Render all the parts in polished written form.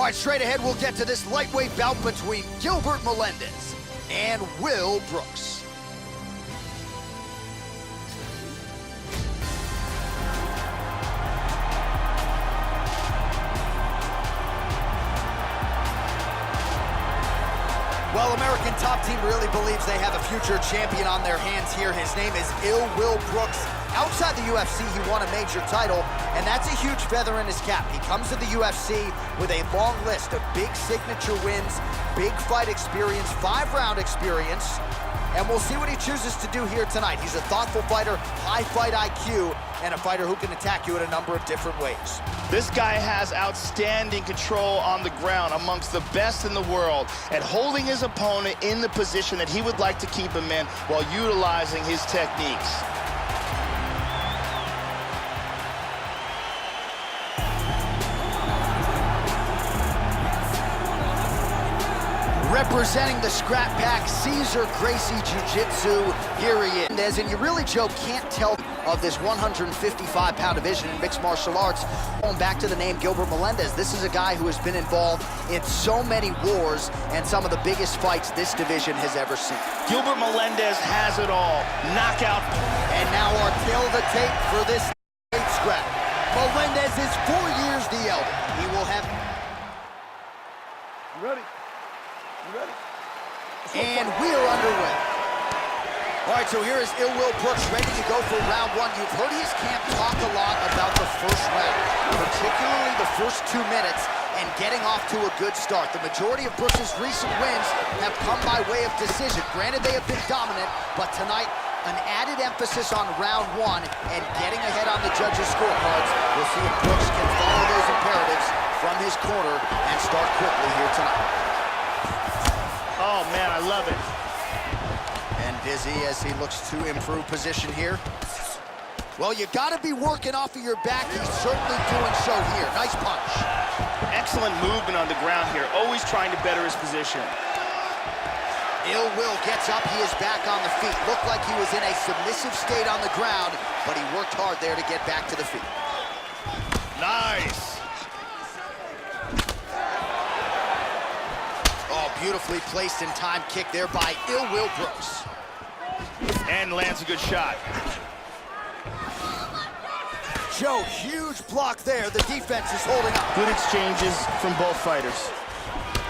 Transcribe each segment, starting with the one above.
All right, straight ahead, we'll get to this lightweight bout between Gilbert Melendez and Will Brooks. Well, American Top Team really believes they have a future champion on their hands here. His name is Will Brooks. Outside the UFC, he won a major title, and that's a huge feather in his cap. He comes to the UFC with a long list of big signature wins, big fight experience, 5-round experience, and we'll see what he chooses to do here tonight. He's a thoughtful fighter, high fight IQ, and a fighter who can attack you in a number of different ways. This guy has outstanding control on the ground, amongst the best in the world, at holding his opponent in the position that he would like to keep him in while utilizing his techniques. Representing the Scrap Pack, Cesar Gracie Jiu-Jitsu, here he is. And you really, Joe, can't tell of this 155-pound division in mixed martial arts. Going back to the name Gilbert Melendez, this is a guy who has been involved in so many wars and some of the biggest fights this division has ever seen. Gilbert Melendez has it all. Knockout. And now our tail of the tape for this scrap. Melendez is 4 years the elder. He will have... You ready? And we are underway. All right, so here is Will Brooks ready to go for round one. You've heard his camp talk a lot about the first round, particularly the first 2 minutes and getting off to a good start. The majority of Brooks' recent wins have come by way of decision. Granted, they have been dominant, but tonight, an added emphasis on round one and getting ahead on the judges' scorecards. We'll see if Brooks can follow those imperatives from his corner and start quickly here tonight. Oh, man, I love it. And Dizzy as he looks to improve position here. Well, you got to be working off of your back. He's certainly doing so here. Nice punch. Excellent movement on the ground here, always trying to better his position. Will gets up. He is back on the feet. Looked like he was in a submissive state on the ground, but he worked hard there to get back to the feet. Nice. Beautifully placed in time kick there by Will Brooks. And lands a good shot. Joe, huge block there. The defense is holding up. Good exchanges from both fighters.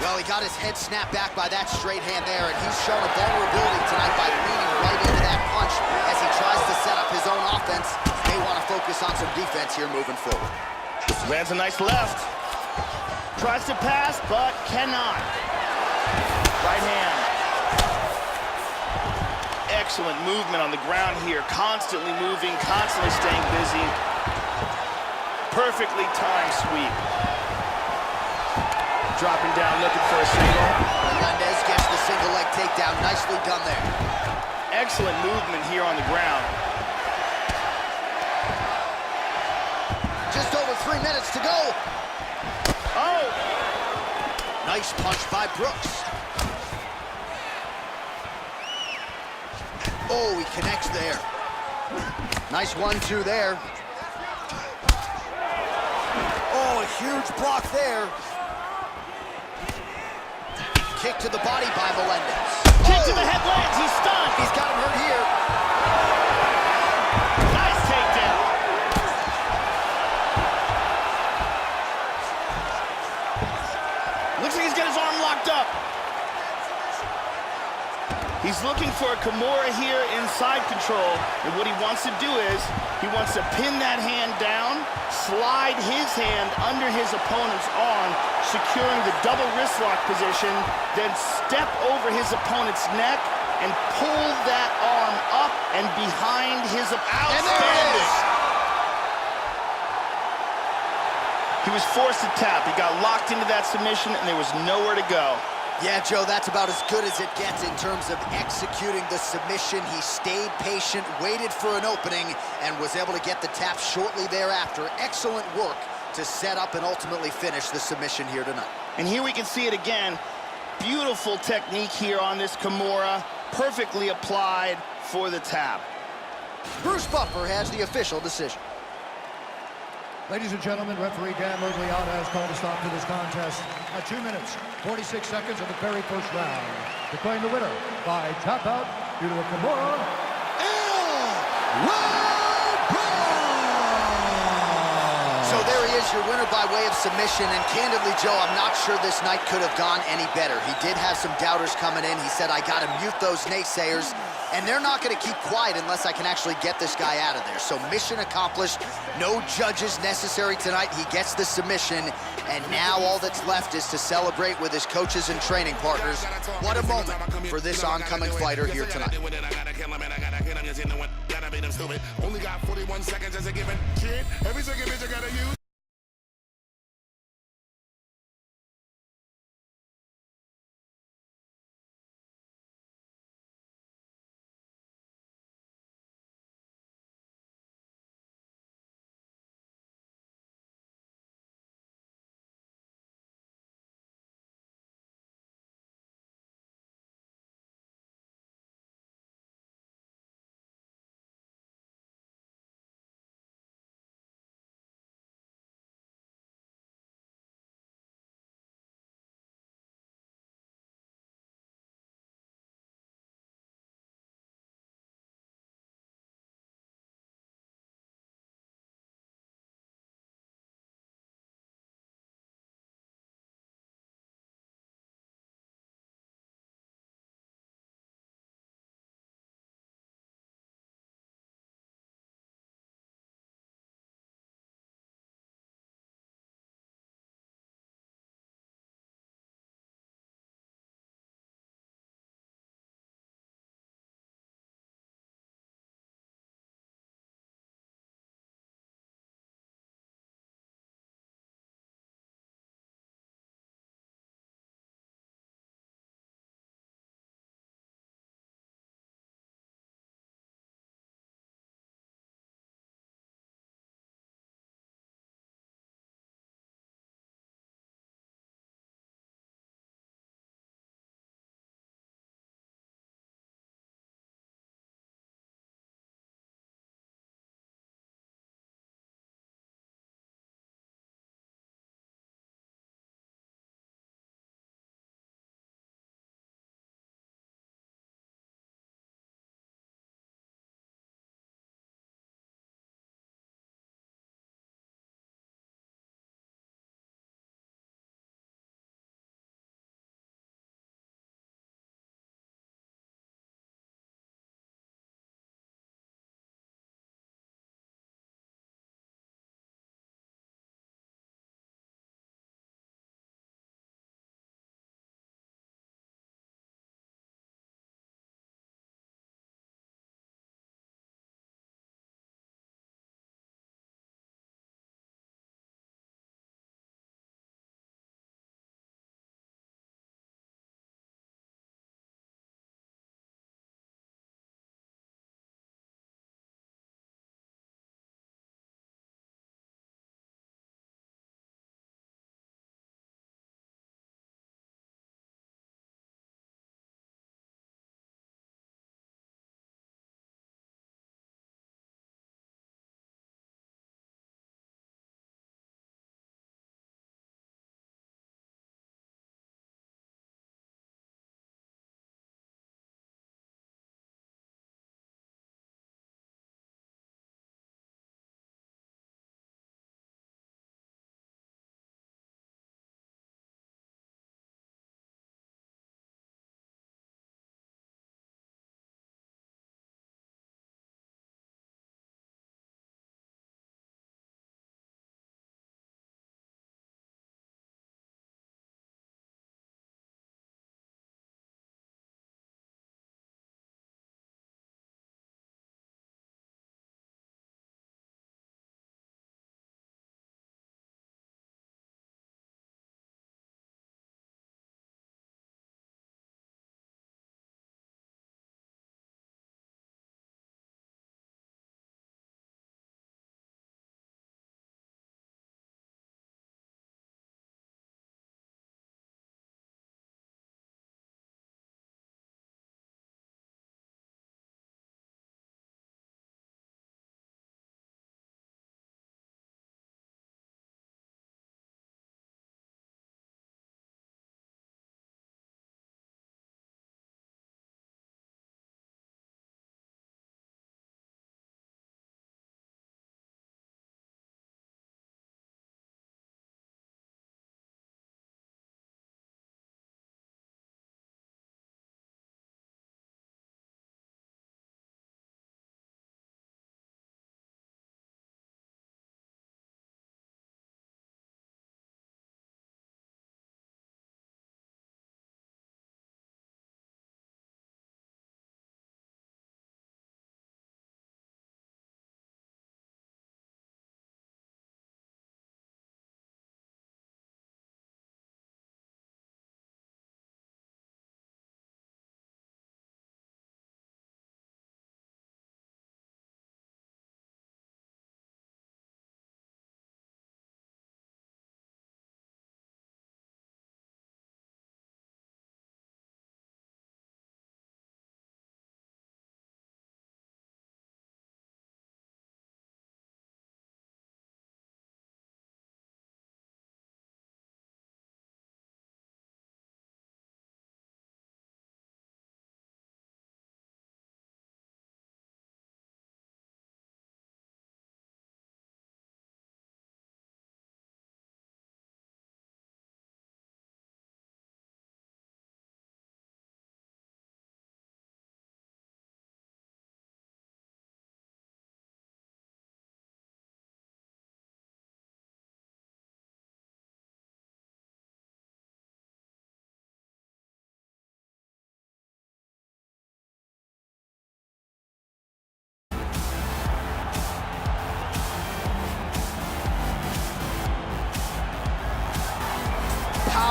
Well, he got his head snapped back by that straight hand there, and he's shown a vulnerability tonight by leaning right into that punch as he tries to set up his own offense. They want to focus on some defense here moving forward. Lands a nice left. Tries to pass, but cannot. Right hand. Excellent movement on the ground here. Constantly moving, constantly staying busy. Perfectly timed sweep. Dropping down, looking for a single. Melendez gets the single leg takedown. Nicely done there. Excellent movement here on the ground. Just over 3 minutes to go. Oh! Nice punch by Brooks. Oh, he connects there. Nice 1-2 there. Oh, a huge block there. Kick to the body by Melendez. Kick to the head lands, he's stunned. He's got him hurt here. Nice takedown. Looks like he's got his arm locked up. He's looking for a Kimura here inside control, and what he wants to do is he wants to pin that hand down, slide his hand under his opponent's arm, securing the double wrist lock position, then step over his opponent's neck and pull that arm up and behind his opponent. And there it is! He was forced to tap. He got locked into that submission, and there was nowhere to go. Yeah, Joe, that's about as good as it gets in terms of executing the submission. He stayed patient, waited for an opening, and was able to get the tap shortly thereafter. Excellent work to set up and ultimately finish the submission here tonight. And here we can see it again. Beautiful technique here on this Kimura. Perfectly applied for the tap. Bruce Buffer has the official decision. Ladies and gentlemen, referee Dan Murgliata has called a stop to this contest at 2 minutes, 46 seconds of the very first round. Declaring the winner by tap out due to a Kimura. So there he is, your winner by way of submission. And candidly, Joe, I'm not sure this night could have gone any better. He did have some doubters coming in. He said, I got to mute those naysayers. And they're not going to keep quiet unless I can actually get this guy out of there. So mission accomplished. No judges necessary tonight. He gets the submission. And now all that's left is to celebrate with his coaches and training partners. What a moment for this oncoming fighter here tonight. Only got 41 seconds as a given. Shit, every second bitch I gotta use.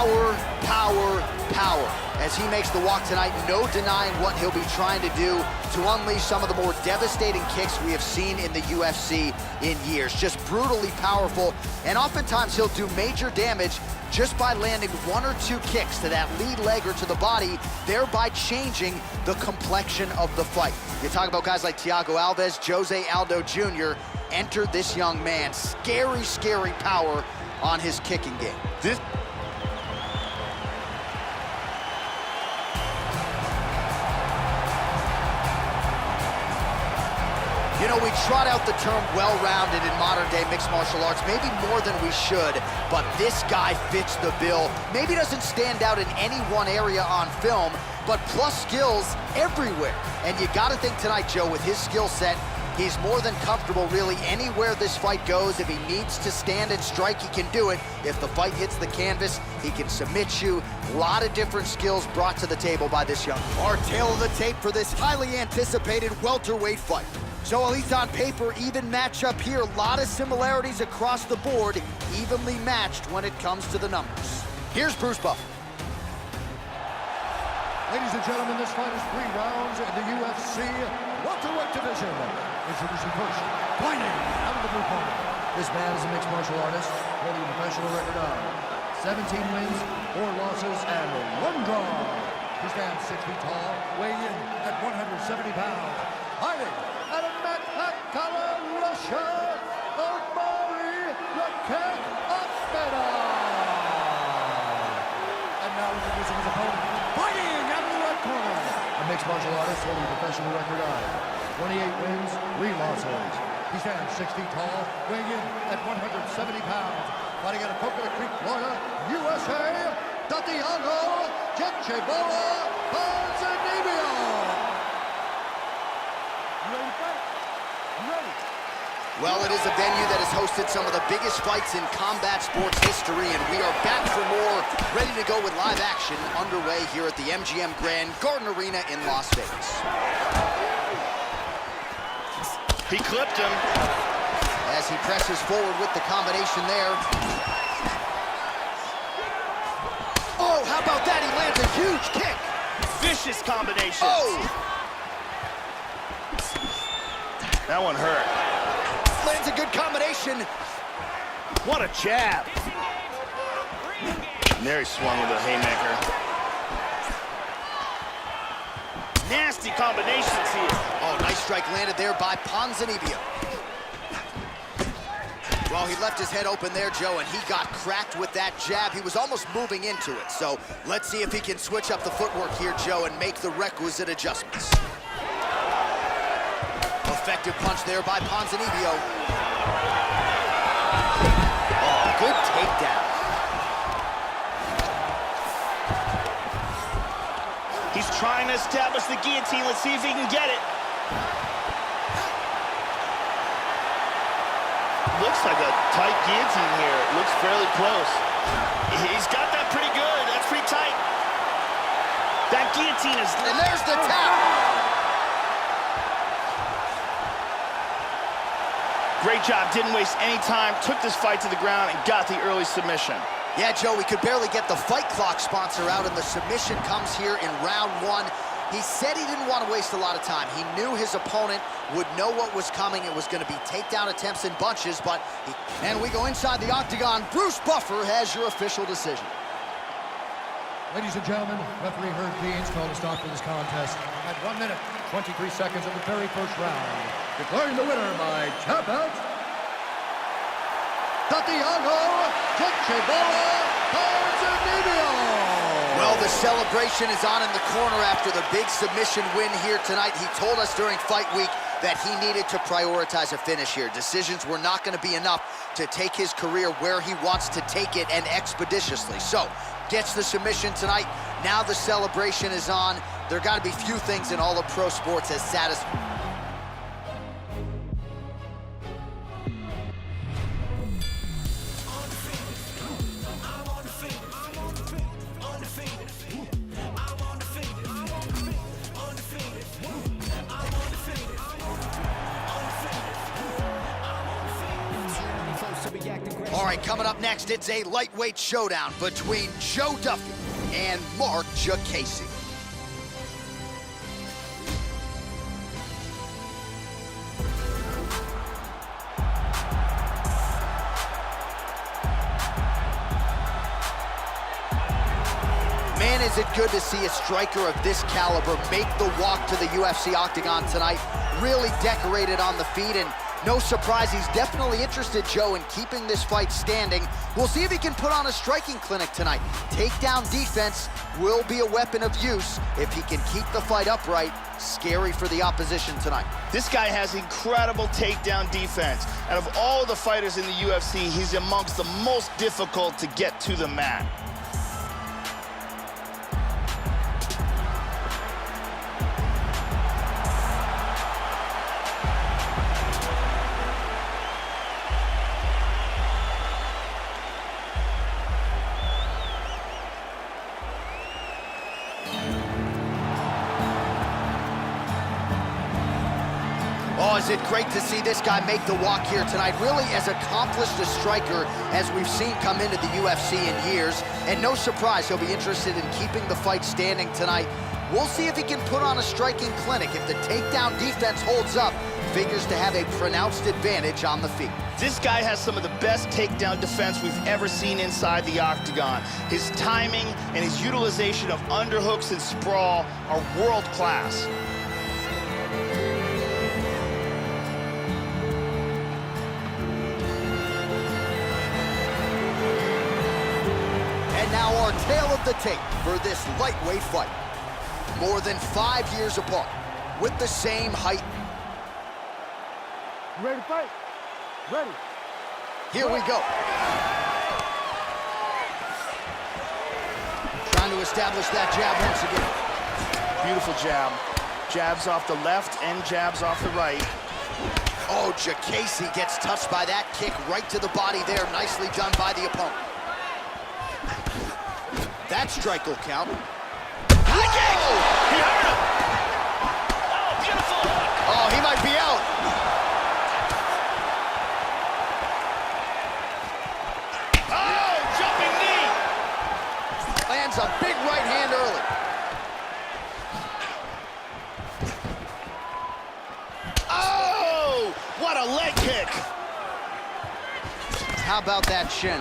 power, power, power. As he makes the walk tonight, no denying what he'll be trying to do to unleash some of the more devastating kicks we have seen in the UFC in years. Just brutally powerful, and oftentimes he'll do major damage just by landing one or two kicks to that lead leg or to the body, thereby changing the complexion of the fight. You talk about guys like Thiago Alves, Jose Aldo Jr., enter this young man. Scary, scary power on his kicking game. You know, we trot out the term well-rounded in modern-day mixed martial arts, maybe more than we should, but this guy fits the bill. Maybe doesn't stand out in any one area on film, but plus skills everywhere. And you gotta think tonight, Joe, with his skill set, he's more than comfortable really anywhere this fight goes. If he needs to stand and strike, he can do it. If the fight hits the canvas, he can submit you. A lot of different skills brought to the table by this young man. Our tail of the tape for this highly anticipated welterweight fight. So at least on paper, even matchup here. A lot of similarities across the board, evenly matched when it comes to the numbers. Here's Bruce Buffer. Ladies and gentlemen, this fight is 3 rounds in the UFC welterweight division. Introducing first, fighting out of the blue corner. This man is a mixed martial artist, holding a professional record of 17 wins, 4 losses, and 1 draw. He stands 6 feet tall, weighing in at 170 pounds. Fighting out of Makhatkala, Russia, Omari Rakek Akmedov. And now introducing his opponent, fighting out of the red corner. A mixed martial artist holding a professional record of 28 wins, 3 losses. He stands 6 feet tall, weighing in at 170 pounds. Fighting out of Coconut Creek, Florida, USA, Santiago Jecheboa Ponzinibbio. You ready to fight? You ready? Well, it is a venue that has hosted some of the biggest fights in combat sports history, and we are back for more, ready to go with live action underway here at the MGM Grand Garden Arena in Las Vegas. He clipped him. As he presses forward with the combination there. Oh, how about that? He lands a huge kick. Vicious combination. Oh! That one hurt. Lands a good combination. What a jab. And there he swung with a haymaker. Nasty combinations here. Oh, nice strike landed there by Ponzinibbio. Well, he left his head open there, Joe, and he got cracked with that jab. He was almost moving into it. So let's see if he can switch up the footwork here, Joe, and make the requisite adjustments. Effective punch there by Ponzinibbio. Oh, good takedown. He's trying to establish the guillotine. Let's see if he can get it. Looks like a tight guillotine here. It looks fairly close. He's got that pretty good. That's pretty tight. That guillotine is... And there's the tap. Great job. Didn't waste any time. Took this fight to the ground and got the early submission. Yeah, Joe, we could barely get the Fight Clock sponsor out, and the submission comes here in round 1. He said he didn't want to waste a lot of time. He knew his opponent would know what was coming. It was going to be takedown attempts in bunches, but... And we go inside the octagon. Bruce Buffer has your official decision. Ladies and gentlemen, referee Herb Dean's called a stop to this contest at 1 minute, 23 seconds of the very first round. Declaring the winner by tap out, Santiago Jecheboa Ponzinibbio. Well, the celebration is on in the corner after the big submission win here tonight. He told us during fight week that he needed to prioritize a finish here. Decisions were not going to be enough to take his career where he wants to take it, and expeditiously. So, gets the submission tonight. Now the celebration is on. There got to be few things in all of pro sports as satisfying. All right, coming up next, it's a lightweight showdown between Joe Duffy and Mark Jacasey. Man, is it good to see a striker of this caliber make the walk to the UFC octagon tonight. Really decorated on the feet, and no surprise, he's definitely interested, Joe, in keeping this fight standing. We'll see if he can put on a striking clinic tonight. Takedown defense will be a weapon of use if he can keep the fight upright. Scary for the opposition tonight. This guy has incredible takedown defense. Out of all the fighters in the UFC, he's amongst the most difficult to get to the mat. Oh, is it great to see this guy make the walk here tonight. Really as accomplished a striker as we've seen come into the UFC in years. And no surprise, he'll be interested in keeping the fight standing tonight. We'll see if he can put on a striking clinic. If the takedown defense holds up, figures to have a pronounced advantage on the feet. This guy has some of the best takedown defense we've ever seen inside the octagon. His timing and his utilization of underhooks and sprawl are world class. Now our tale of the tape for this lightweight fight. More than 5 years apart, with the same height. You ready to fight? Ready. Here we go. Trying to establish that jab once again. Beautiful jab. Jabs off the left and jabs off the right. Oh, Jacasey gets touched by that kick right to the body there. Nicely done by the opponent. That strike will count. High kick! He hurt him! Oh, beautiful! Oh, he might be out. Oh, jumping knee! Lands a big right hand early. Oh, what a leg kick! How about that shin?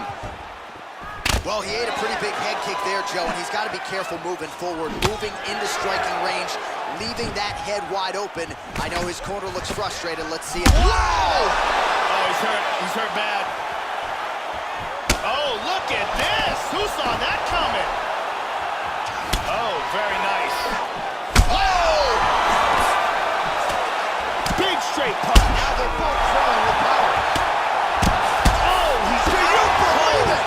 Well, he ate a pretty big head kick there, Joe, and he's got to be careful moving forward, moving into striking range, leaving that head wide open. I know his corner looks frustrated. Let's see it. Whoa! Oh, he's hurt. He's hurt bad. Oh, look at this! Who saw that coming? Oh, very nice. Oh! Big straight punch. Now they're both throwing with power. Oh, he's Do you believe it?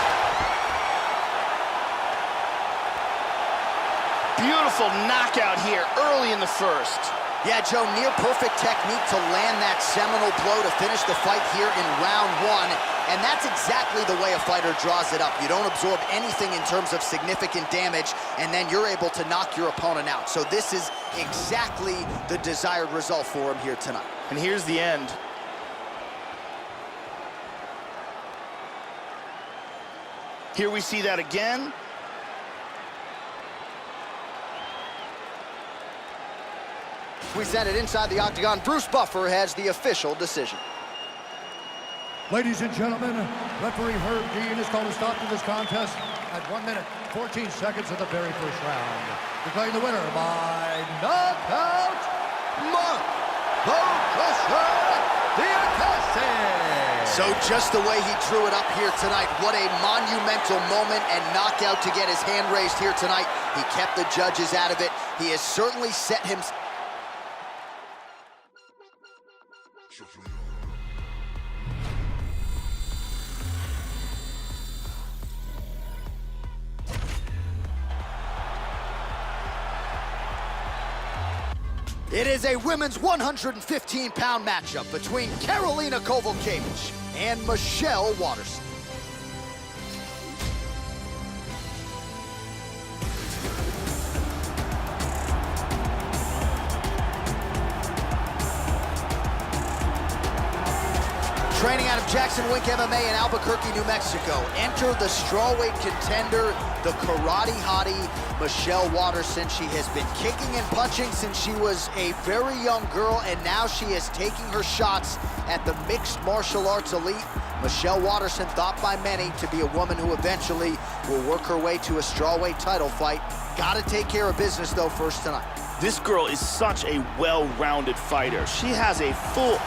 Beautiful knockout here early in the first. Yeah, Joe, near perfect technique to land that seminal blow to finish the fight here in round one. And that's exactly the way a fighter draws it up. You don't absorb anything in terms of significant damage, and then you're able to knock your opponent out. So this is exactly the desired result for him here tonight. And here's the end. Here we see that again. We send it inside the octagon. Bruce Buffer has the official decision. Ladies and gentlemen, referee Herb Dean has called a stop to this contest at 1 minute, 14 seconds of the very first round. Declaring the winner by knockout, Mark the Crusher Jacasey. So just the way he drew it up here tonight, what a monumental moment and knockout to get his hand raised here tonight. He kept the judges out of it. He has certainly set himself. It is a women's 115-pound matchup between Karolina Kowalkiewicz and Michelle Waterson. Training out of Jackson Wink MMA in Albuquerque, New Mexico. Enter the strawweight contender, the karate hottie, Michelle Waterson. She has been kicking and punching since she was a very young girl, and now she is taking her shots at the mixed martial arts elite. Michelle Waterson, thought by many to be a woman who eventually will work her way to a strawweight title fight. Gotta take care of business, though, first tonight. This girl is such a well-rounded fighter. She has a full...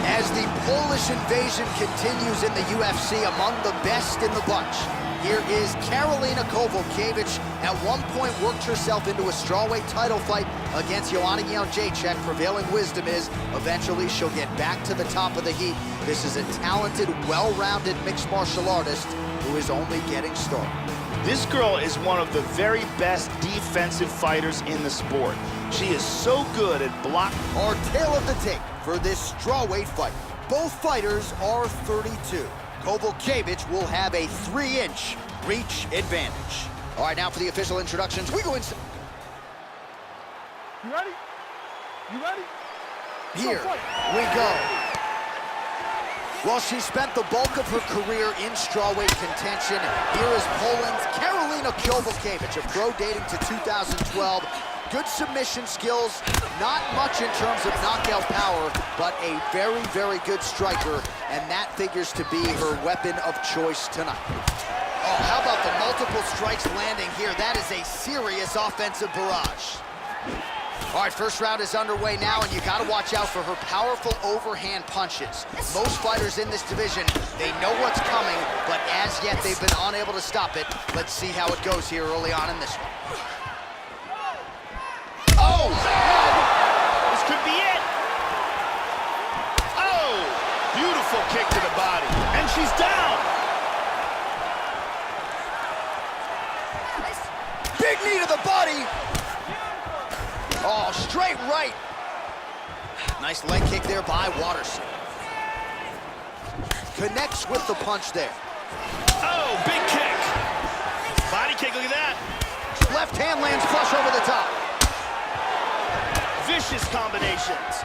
As the Polish invasion continues in the UFC, among the best in the bunch, here is Karolina Kowalkiewicz. At one point worked herself into a strawweight title fight against Joanna Jędrzejczyk. Prevailing wisdom is eventually she'll get back to the top of the heap. This is a talented, well-rounded mixed martial artist who is only getting started. This girl is one of the very best defensive fighters in the sport. She is so good at block. Our tale of the tape for this strawweight fight. Both fighters are 32. Kowalkiewicz will have a 3-inch reach advantage. All right, now for the official introductions. We go inside. You ready? You ready? Here we go. Well, she spent the bulk of her career in strawweight contention. Here is Poland's Karolina Kowalkiewicz, a pro dating to 2012. Good submission skills, not much in terms of knockout power, but a very, very good striker, and that figures to be her weapon of choice tonight. Oh, how about the multiple strikes landing here? That is a serious offensive barrage. All right, first round is underway now, and you got to watch out for her powerful overhand punches. Most fighters in this division, they know what's coming, but as yet they've been unable to stop it. Let's see how it goes here early on in this one. Oh! This could be it. Oh! Beautiful kick to the body. And she's down. Big knee to the body. Oh, straight right. Nice leg kick there by Waterson. Connects with the punch there. Oh, big kick. Body kick, look at that. Left hand lands flush over the top. Vicious combinations.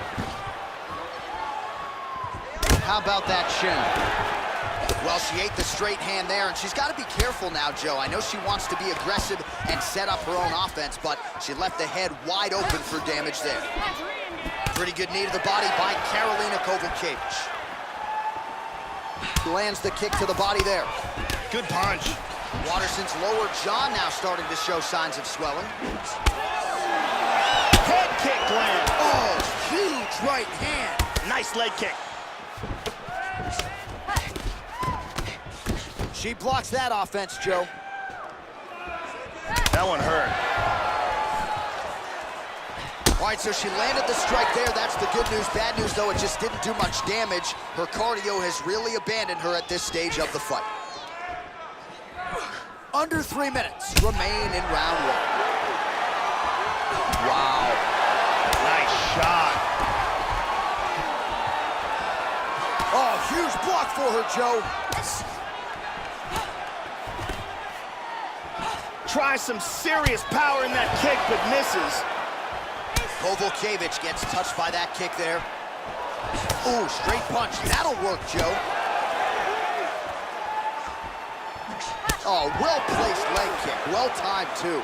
How about that shin? Well, she ate the straight hand there, and she's got to be careful now, Joe. I know she wants to be aggressive and set up her own offense, but she left the head wide open for damage there. Pretty good knee to the body by Karolina Kowalkiewicz. Lands the kick to the body there. Good punch. Waterson's lower jaw now starting to show signs of swelling. Head kick land. Oh, huge right hand. Nice leg kick. She blocks that offense, Joe. That one hurt. All right, so she landed the strike there. That's the good news. Bad news, though, it just didn't do much damage. Her cardio has really abandoned her at this stage of the fight. Under 3 minutes remain in round one. Wow. Nice shot. Oh, huge block for her, Joe. Tries some serious power in that kick, but misses. Kowalkiewicz gets touched by that kick there. Ooh, straight punch. That'll work, Joe. Oh, well-placed leg kick. Well-timed, too.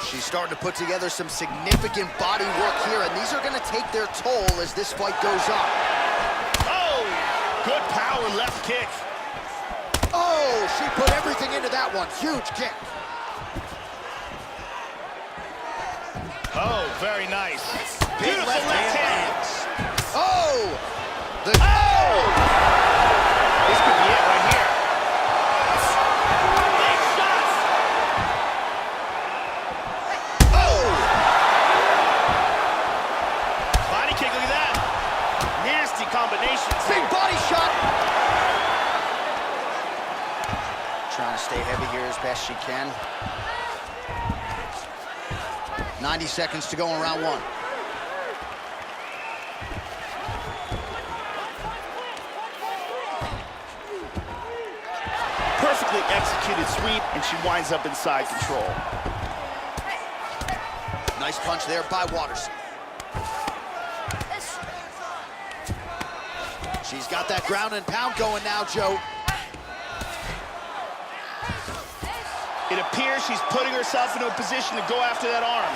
She's starting to put together some significant body work here, and these are going to take their toll as this fight goes on. Oh, good power left kick. Oh, she put everything into that one. Huge kick. Oh, very nice. Big Beautiful left left hand. lands. Oh! Oh! This could be it right here. Big shots! Oh! Body kick, look at that. Nasty combinations. Big body shot. Trying to stay heavy here as best she can. 90 seconds to go in round one. Perfectly executed sweep, and she winds up inside control. Nice punch there by Waters. She's got that ground and pound going now, Joe. It appears she's putting herself into a position to go after that arm.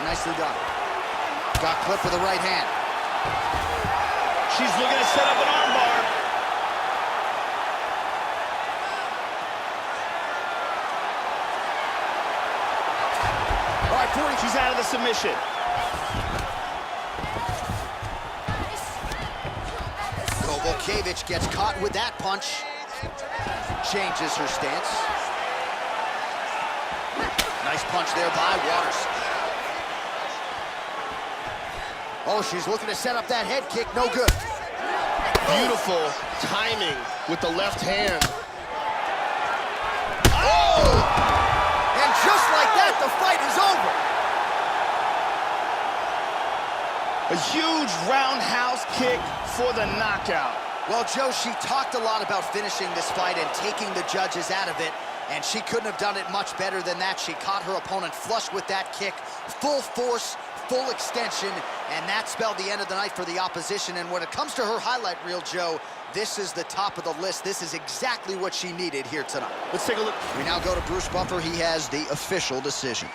Nicely done. Got clipped with the right hand. She's looking to set up an arm bar. All right, 40. She's out of the submission. Volkevich gets caught with that punch. Changes her stance. Nice punch there by Waters. Oh, she's looking to set up that head kick. No good. Beautiful timing with the left hand. Oh! And just like that, the fight is over. A huge roundhouse kick for the knockout. Well, Joe, she talked a lot about finishing this fight and taking the judges out of it, and she couldn't have done it much better than that. She caught her opponent flush with that kick, full force, full extension, and that spelled the end of the night for the opposition. And when it comes to her highlight reel, Joe, this is the top of the list. This is exactly what she needed here tonight. Let's take a look. We now go to Bruce Buffer. He has the official decision.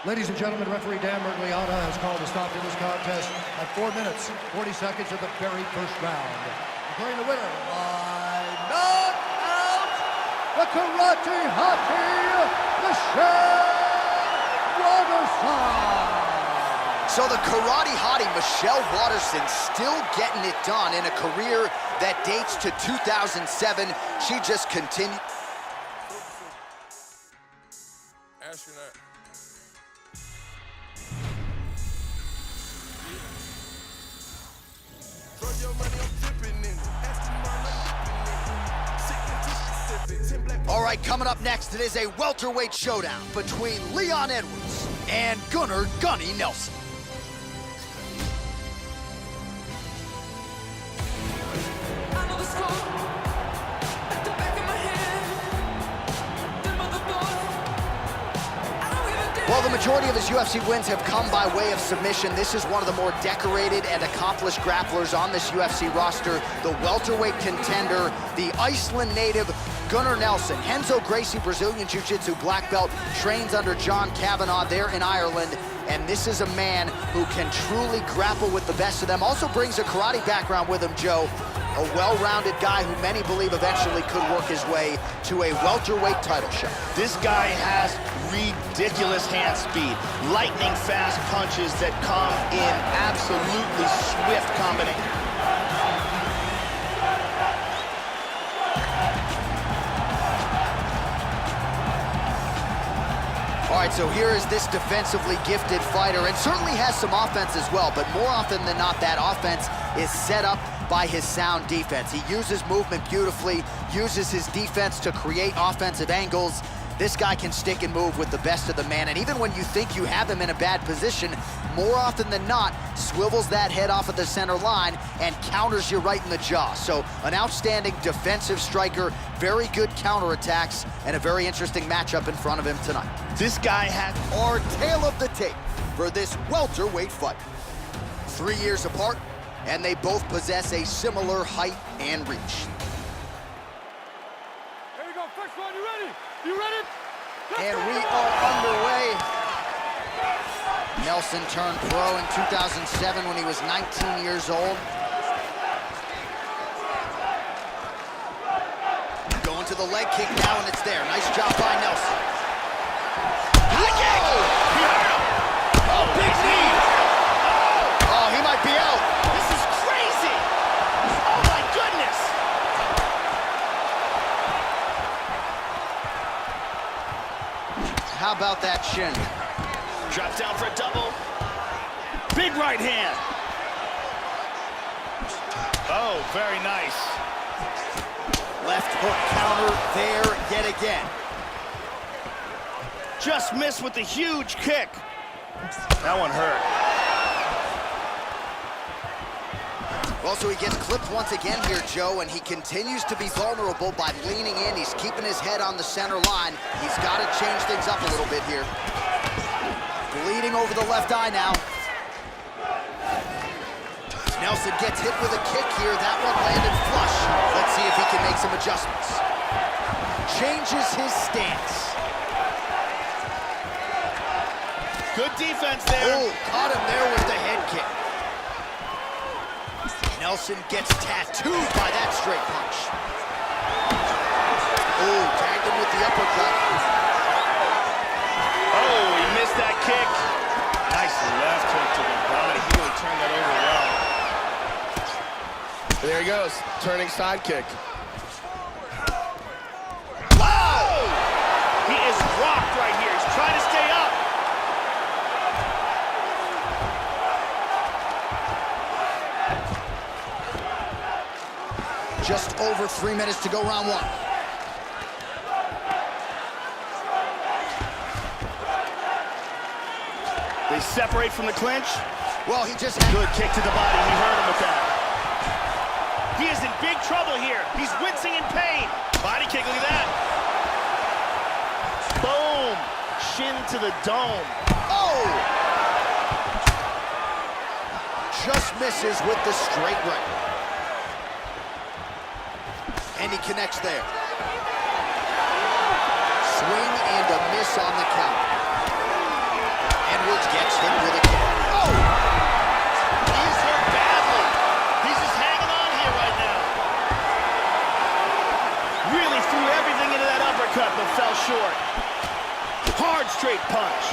Ladies and gentlemen, referee Dan Mergliata has called a stop to this contest at 4 minutes, 40 seconds of the very first round. Declaring the winner by knockout, the karate hottie, Michelle Waterson. So the karate hottie, Michelle Waterson, still getting it done in a career that dates to 2007. She just continued. Astronaut. Throw your money, I'm dripping in it. All right, coming up next, it is a welterweight showdown between Leon Edwards and Gunnar "Gunny" Nelson. Well, the majority of his UFC wins have come by way of submission. This is one of the more decorated and accomplished grapplers on this UFC roster. The welterweight contender, the Iceland native Gunnar Nelson. Renzo Gracie, Brazilian Jiu-Jitsu black belt, trains under John Kavanagh there in Ireland. And this is a man who can truly grapple with the best of them. Also brings a karate background with him, Joe. A well-rounded guy who many believe eventually could work his way to a welterweight title shot. This guy has ridiculous hand speed, lightning fast punches that come in absolutely swift combination. All right, so here is this defensively gifted fighter, and certainly has some offense as well, but more often than not, that offense is set up by his sound defense. He uses movement beautifully, uses his defense to create offensive angles. This guy can stick and move with the best of the man, and even when you think you have him in a bad position, more often than not, swivels that head off of the center line and counters you right in the jaw. So an outstanding defensive striker, very good counterattacks, and a very interesting matchup in front of him tonight. This guy had Our tail of the tape for this welterweight fight. 3 years apart, and they both possess a similar height and reach. Here we go, first one, you ready? You ready? And we are underway. Nelson turned pro in 2007 when he was 19 years old. Going to the leg kick now, and it's there. Nice job by Nelson. High kick! He hurt him. Oh, big knee. Oh, he might be out. This is crazy. Oh, my goodness. How about that shin? Drop down for a double. Big right hand. Oh, very nice. Left hook counter there yet again. Just missed with the huge kick. That one hurt. Well, so he gets clipped once again here, Joe, and he continues to be vulnerable by leaning in. He's keeping his head on the center line. He's got to change things up a little bit here. Bleeding over the left eye now. Nelson gets hit with a kick here. That one landed flush. Let's see if he can make some adjustments. Changes his stance. Good defense there. Oh, caught him there with the head kick. Nelson gets tattooed by that straight punch. Oh, tagged him with the uppercut. Oh, he missed that kick. Nice left hook to the body. He really turned that over well. There he goes, turning side kick. Whoa! He is rocked right here. He's trying to stay up. Just over 3 minutes to go, round one. They separate from the clinch. Well, he just had... Good kick to the body. He hurt him with that. He is in big trouble here. He's wincing in pain. Body kick, look at that. Boom. Shin to the dome. Oh! Just misses with the straight right. And he connects there. Swing and a miss on the count. Edwards gets hit with a kick. Oh! He's hurt badly. He's just hanging on here right now. Really threw everything into that uppercut, but fell short. Hard straight punch.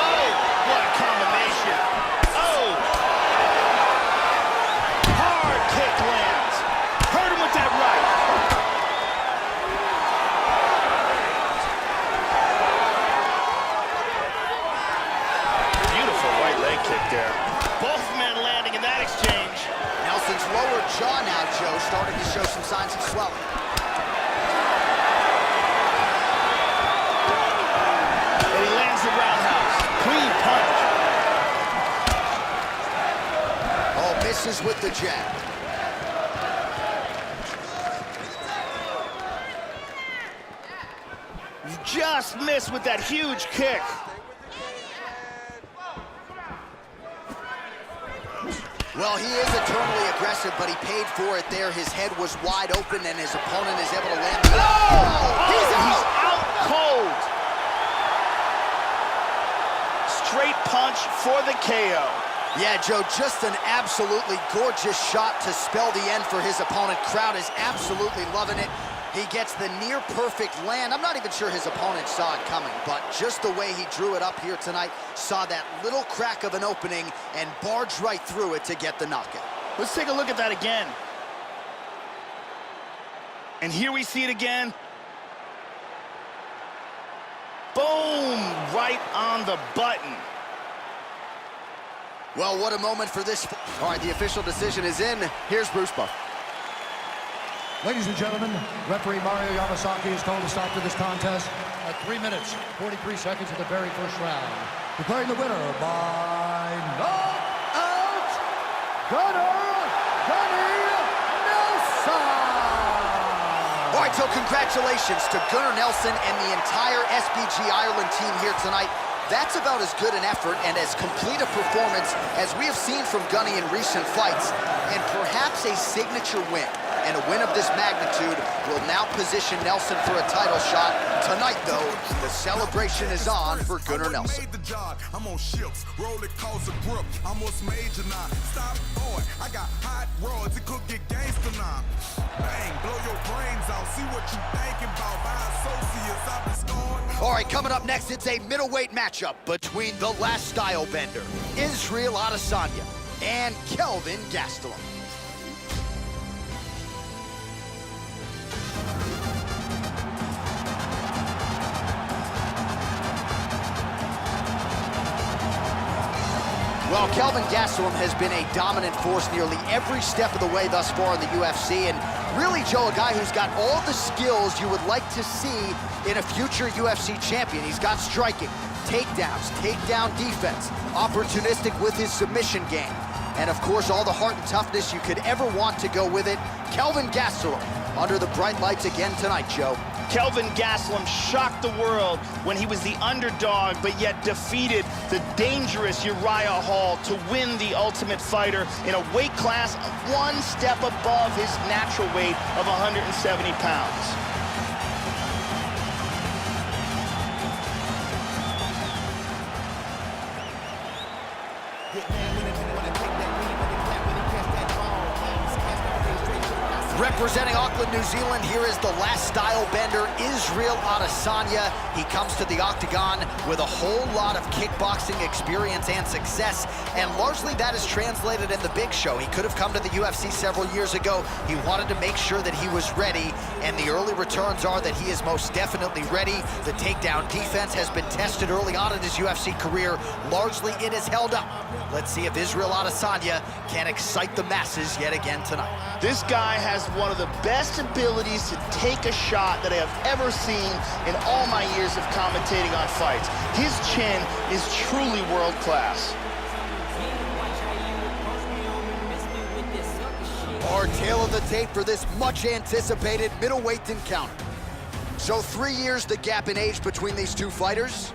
Oh, what a combination. Oh! Hard kick lands. Hurt him with that right. Beautiful right leg kick there. Both men landing in that exchange. Nelson's lower jaw now, Joe, starting to show some signs of swelling. And he lands the roundhouse. Clean punch. Oh, misses with the jab. Just missed with that huge kick. Well, he is eternally aggressive, but he paid for it there. His head was wide open, and his opponent is able to land. He's out cold. Straight punch for the KO. Yeah, Joe, just an absolutely gorgeous shot to spell the end for his opponent. Crowd is absolutely loving it. He gets the near-perfect land. I'm not even sure his opponent saw it coming, but just the way he drew it up here tonight, saw that little crack of an opening and barged right through it to get the knockout. Let's take a look at that again. And here we see it again. Boom! Right on the button. Well, what a moment for this. All right, the official decision is in. Here's Bruce Buff. Ladies and gentlemen, referee Mario Yamasaki is told to stop to this contest at 3 minutes, 43 seconds of the very first round. Declaring the winner by knockout, Gunnar Nelson! All right, so congratulations to Gunnar Nelson and the entire SBG Ireland team here tonight. That's about as good an effort and as complete a performance as we have seen from Gunny in recent fights, and perhaps a signature win. And a win of this magnitude will now position Nelson for a title shot. Tonight, though, the celebration is on for Gunnar Nelson. I'm on ships, roll it, cause a grip. I'm what's major now. Stop, boy, I got hot rods, it could get gangster now. Bang, blow your brains out, see what you thinking about. My associates, I've been scorned. All right, coming up next, it's a middleweight matchup between the last style bender, Israel Adesanya, and Kelvin Gastelum. Well, Kelvin Gastelum has been a dominant force nearly every step of the way thus far in the UFC, and really, Joe, a guy who's got all the skills you would like to see in a future UFC champion. He's got striking, takedowns, takedown defense, opportunistic with his submission game. And of course, all the heart and toughness you could ever want to go with it. Kelvin Gastelum under the bright lights again tonight, Joe. Kelvin Gastelum shocked the world when he was the underdog, but yet defeated the dangerous Uriah Hall to win the Ultimate Fighter in a weight class one step above his natural weight of 170 pounds. Representing Auckland, New Zealand, here is the last style bender, Israel Adesanya. He comes to the octagon with a whole lot of kickboxing experience and success, and largely that is translated in the big show. He could have come to the UFC several years ago. He wanted to make sure that he was ready, and the early returns are that he is most definitely ready. The takedown defense has been tested early on in his UFC career. Largely, it has held up. Let's see if Israel Adesanya can excite the masses yet again tonight. This guy has one of the best abilities to take a shot that I have ever seen in all my years of commentating on fights. His chin is truly world class. Our tail of the tape for this much anticipated middleweight encounter. So 3 years the gap in age between these two fighters,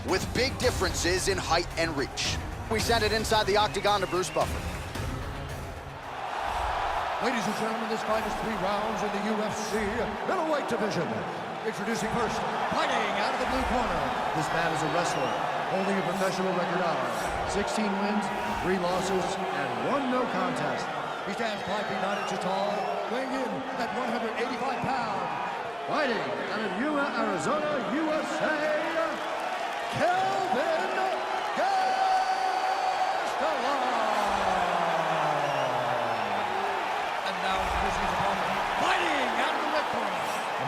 with big differences in height and reach. We send it inside the octagon to Bruce Buffer. Ladies and gentlemen, this fight is 3 rounds in the UFC middleweight division. Introducing first, fighting out of the blue corner. This man is a wrestler, holding a professional record of 16 wins, 3 losses, and 1 no contest. He stands 5 feet 9 inches tall, weighing in at 185 pounds. Fighting out of Yuma, Arizona, USA, Kelvin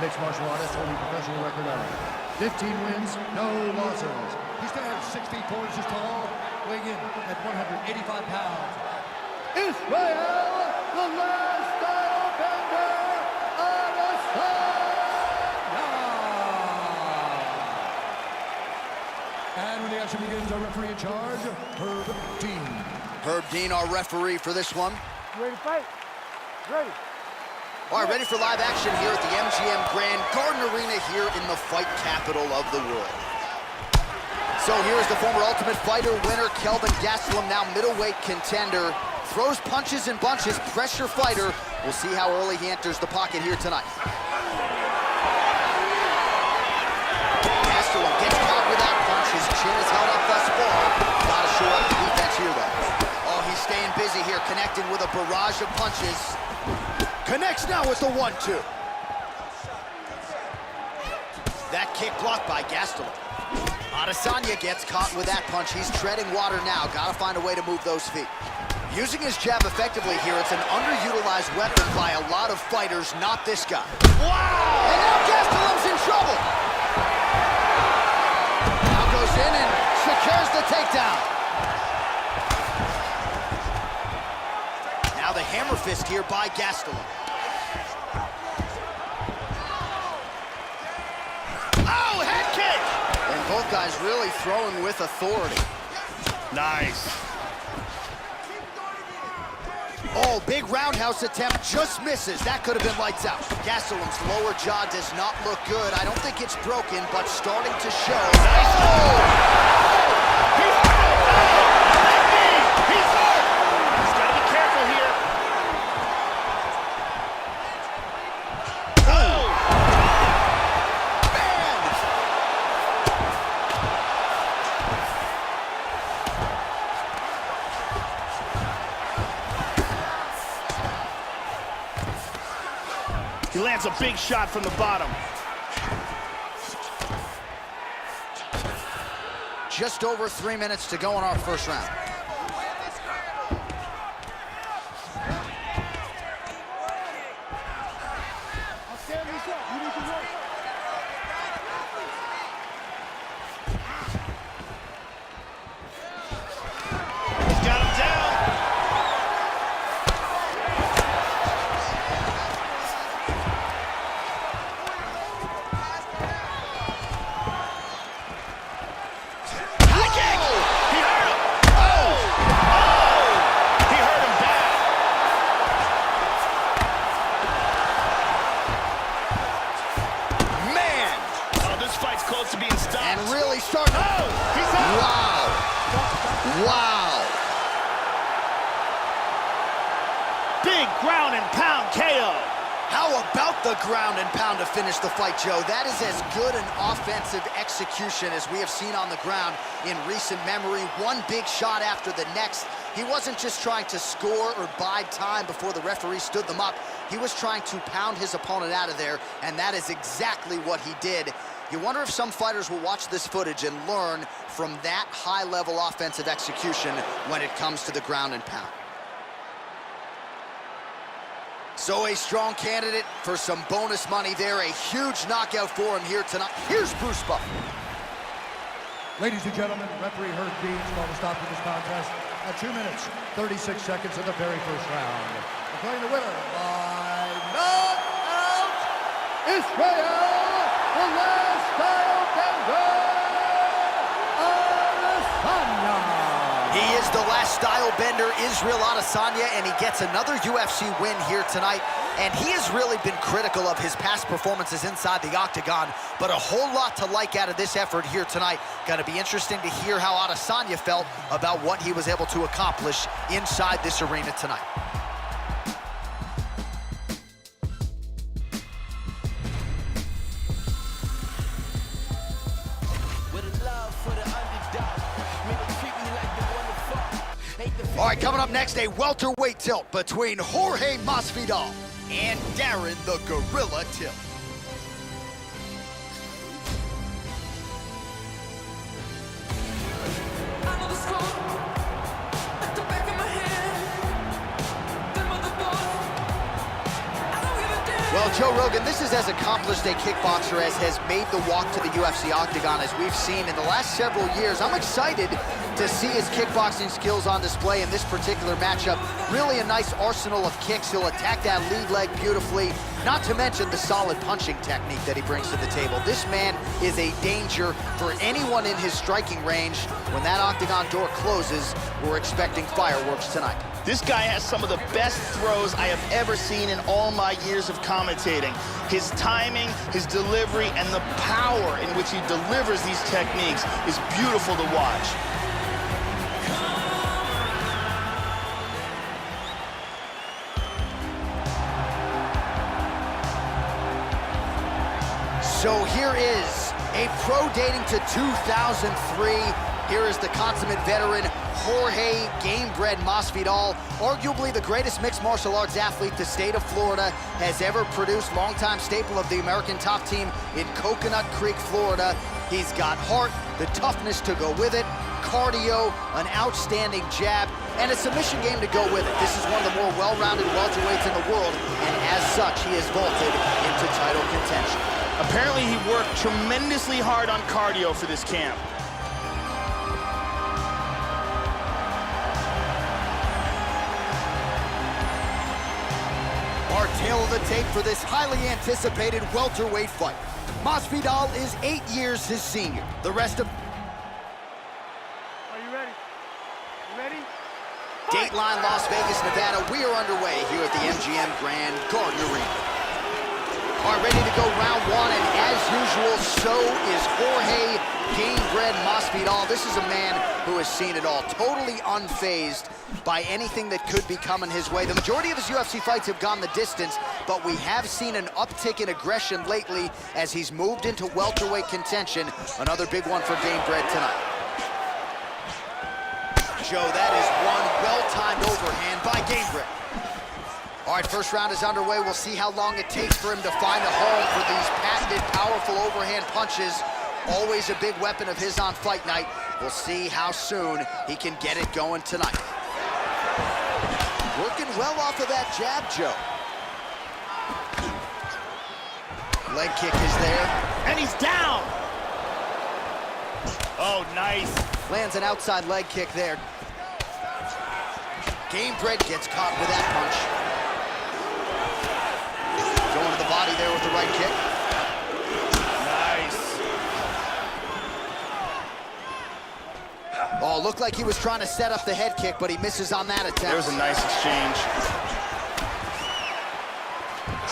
mixed martial artist holding a professional record of 15 wins, no losses. He stands 6 feet 4 inches tall, weighing in at 185 pounds. Israel, the last style bender, Adesanya! And when the action begins, our referee in charge, Herb Dean. Herb Dean, our referee for this one. You ready to fight? Ready. All right, ready for live action here at the MGM Grand Garden Arena here in the fight capital of the world. So here's the former Ultimate Fighter winner, Kelvin Gastelum, now middleweight contender. Throws punches and bunches, pressure fighter. We'll see how early he enters the pocket here tonight. Gastelum gets caught with that punch. His chin is held up thus far. Gotta show up the defense here, though. Oh, he's staying busy here, connecting with a barrage of punches. Connects now with the 1-2. That kick blocked by Gastelum. Adesanya gets caught with that punch. He's treading water now. Gotta find a way to move those feet. Using his jab effectively here. It's an underutilized weapon by a lot of fighters, not this guy. Wow! And now Gastelum's in trouble. Now goes in and secures the takedown. Now the hammer fist here by Gastelum. Oh, head kick! And both guys really throwing with authority. Nice. Oh, big roundhouse attempt, just misses. That could have been lights out. Gastelum's lower jaw does not look good. I don't think it's broken, but starting to show. Nice. Oh! He's hurt! He's hurt! He's got to be careful here. Oh! He lands a big shot from the bottom. Just over 3 minutes to go in our first round. He's got him down. High kick! He hurt him! Oh! And really starting. Oh, he's out. Wow. Wow. Big ground and pound KO. How about the ground and pound to finish the fight, Joe? That is as good an offensive execution as we have seen on the ground in recent memory. One big shot after the next. He wasn't just trying to score or bide time before the referee stood them up. He was trying to pound his opponent out of there, and that is exactly what he did. You wonder if some fighters will watch this footage and learn from that high-level offensive execution when it comes to the ground and pound. So a strong candidate for some bonus money there. A huge knockout for him here tonight. Here's Bruce Buffer. Ladies and gentlemen, referee Herb Deans called a stop to this contest at 2 minutes, 36 seconds of the very first round. Declaring the winner by knockout, Israel, the last style bender, Adesanya. He is the last style bender, Israel Adesanya, and he gets another UFC win here tonight. And he has really been critical of his past performances inside the octagon, but a whole lot to like out of this effort here tonight. Gonna be interesting to hear how Adesanya felt about what he was able to accomplish inside this arena tonight. All right, coming up next, a welterweight tilt between Jorge Masvidal and Darren the Gorilla Till. Well, Joe Rogan, this is as accomplished a kickboxer as has made the walk to the UFC octagon as we've seen in the last several years. I'm excited to see his kickboxing skills on display in this particular matchup. Really a nice arsenal of kicks. He'll attack that lead leg beautifully, not to mention the solid punching technique that he brings to the table. This man is a danger for anyone in his striking range. When that octagon door closes, we're expecting fireworks tonight. This guy has some of the best throws I have ever seen in all my years of commentating. His timing, his delivery, and the power in which he delivers these techniques is beautiful to watch. So here is a pro dating to 2003. Here is the consummate veteran, Jorge Gamebred Masvidal, arguably the greatest mixed martial arts athlete the state of Florida has ever produced, longtime staple of the American top team in Coconut Creek, Florida. He's got heart, the toughness to go with it, cardio, an outstanding jab, and a submission game to go with it. This is one of the more well-rounded welterweights in the world, and as such, he has vaulted into title contention. Apparently, he worked tremendously hard on cardio for this camp. Our tail of the tape for this highly anticipated welterweight fight. Masvidal is 8 years his senior. The rest of... Are you ready? You ready? Dateline, Las Vegas, Nevada. We are underway here at the MGM Grand Garden Arena. All right, ready to go round one, and as usual, so is Jorge Gamebred Masvidal. This is a man who has seen it all, totally unfazed by anything that could be coming his way. The majority of his UFC fights have gone the distance, but we have seen an uptick in aggression lately as he's moved into welterweight contention. Another big one for Gamebred tonight. Joe, that is one well-timed overhand by Gamebred. All right, first round is underway. We'll see how long it takes for him to find a home for these patented, powerful overhand punches. Always a big weapon of his on fight night. We'll see how soon he can get it going tonight. Working well off of that jab, Joe. Leg kick is there. And he's down! Oh, nice. Lands an outside leg kick there. Gamebred gets caught with that punch. Going to the body there with the right kick. Nice. Oh, looked like he was trying to set up the head kick, but he misses on that attempt. There was a nice exchange.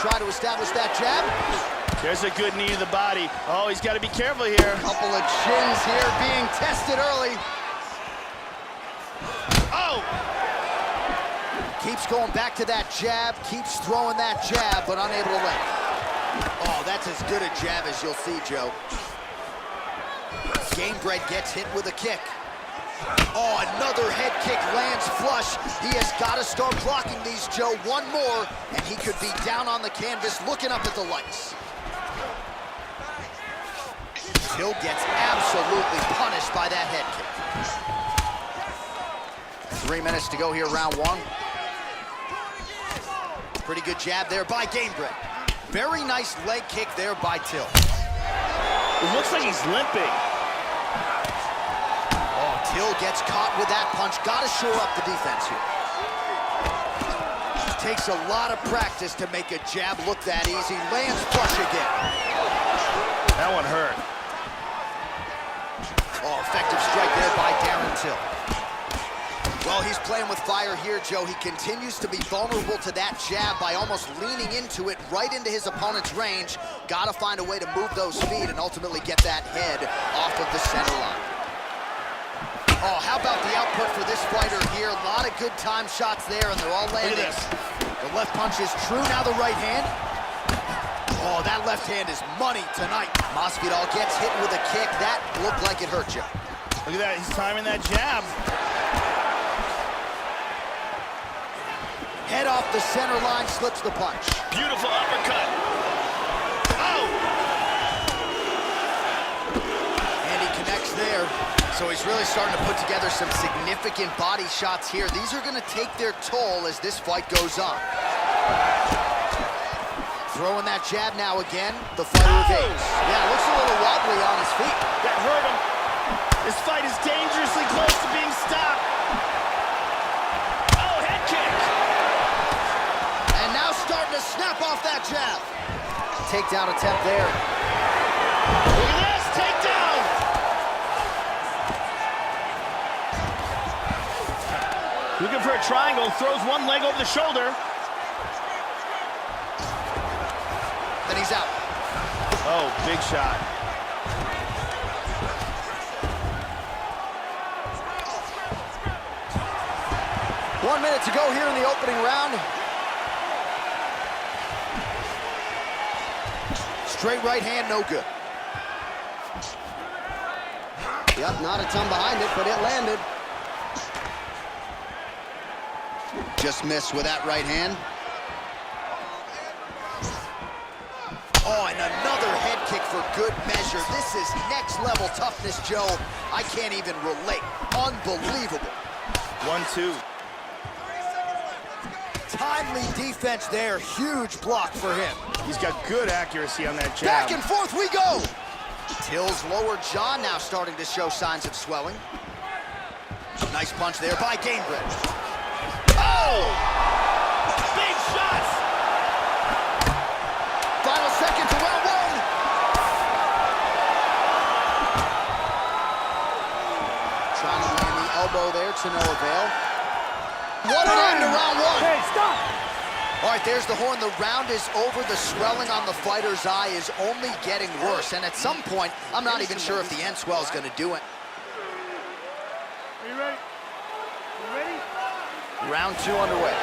Try to establish that jab. There's a good knee to the body. Oh, he's got to be careful here. Couple of chins here being tested early. Oh! Keeps going back to that jab, keeps throwing that jab, but unable to land. Oh, that's as good a jab as you'll see, Joe. Gamebred gets hit with a kick. Oh, another head kick lands flush. He has got to start blocking these, Joe. One more, and he could be down on the canvas looking up at the lights. Till gets absolutely punished by that head kick. 3 minutes to go here, round one. Pretty good jab there by Gamebred. Very nice leg kick there by Till. It looks like he's limping. Oh, Till gets caught with that punch. Got to shore up the defense here. Takes a lot of practice to make a jab look that easy. Lands flush again. That one hurt. Oh, effective strike there by Darren Till. Well, he's playing with fire here, Joe. He continues to be vulnerable to that jab by almost leaning into it right into his opponent's range. Got to find a way to move those feet and ultimately get that head off of the center line. Oh, how about the output for this fighter here? A lot of good time shots there, and they're all landing. The left punch is true, now the right hand. Oh, that left hand is money tonight. Masvidal gets hit with a kick. That looked like it hurt, Joe. Look at that, he's timing that jab. Head off the center line, slips the punch. Beautiful uppercut. Oh! And he connects there. So he's really starting to put together some significant body shots here. These are going to take their toll as this fight goes on. Throwing that jab now again. The fighter evades. Yeah, looks a little wobbly on his feet. That hurt him. This fight is dangerously close to being stopped. Oh, head kick. And now starting to snap off that jab. Takedown attempt there. Look at this, takedown. Looking for a triangle, throws one leg over the shoulder. Then he's out. Oh, big shot. One minute to go here in the opening round. Straight right hand, no good. Yep, not a ton behind it, but it landed. Just missed with that right hand. Oh, and another head kick for good measure. This is next level toughness, Joe. I can't even relate. Unbelievable. 1-2. Timely defense there. Huge block for him. He's got good accuracy on that jab. Back and forth we go. Till's lower jaw now starting to show signs of swelling. Nice punch there by Gamebred. Oh! Big shots! Final seconds of round one. Trying to land the elbow there to no avail. What an end to round one. Hey, stop! All right, there's the horn. The round is over. The swelling on the fighter's eye is only getting worse. And at some point, I'm not even sure if the end swell is going to do it. Are you ready? You ready? Round two underway.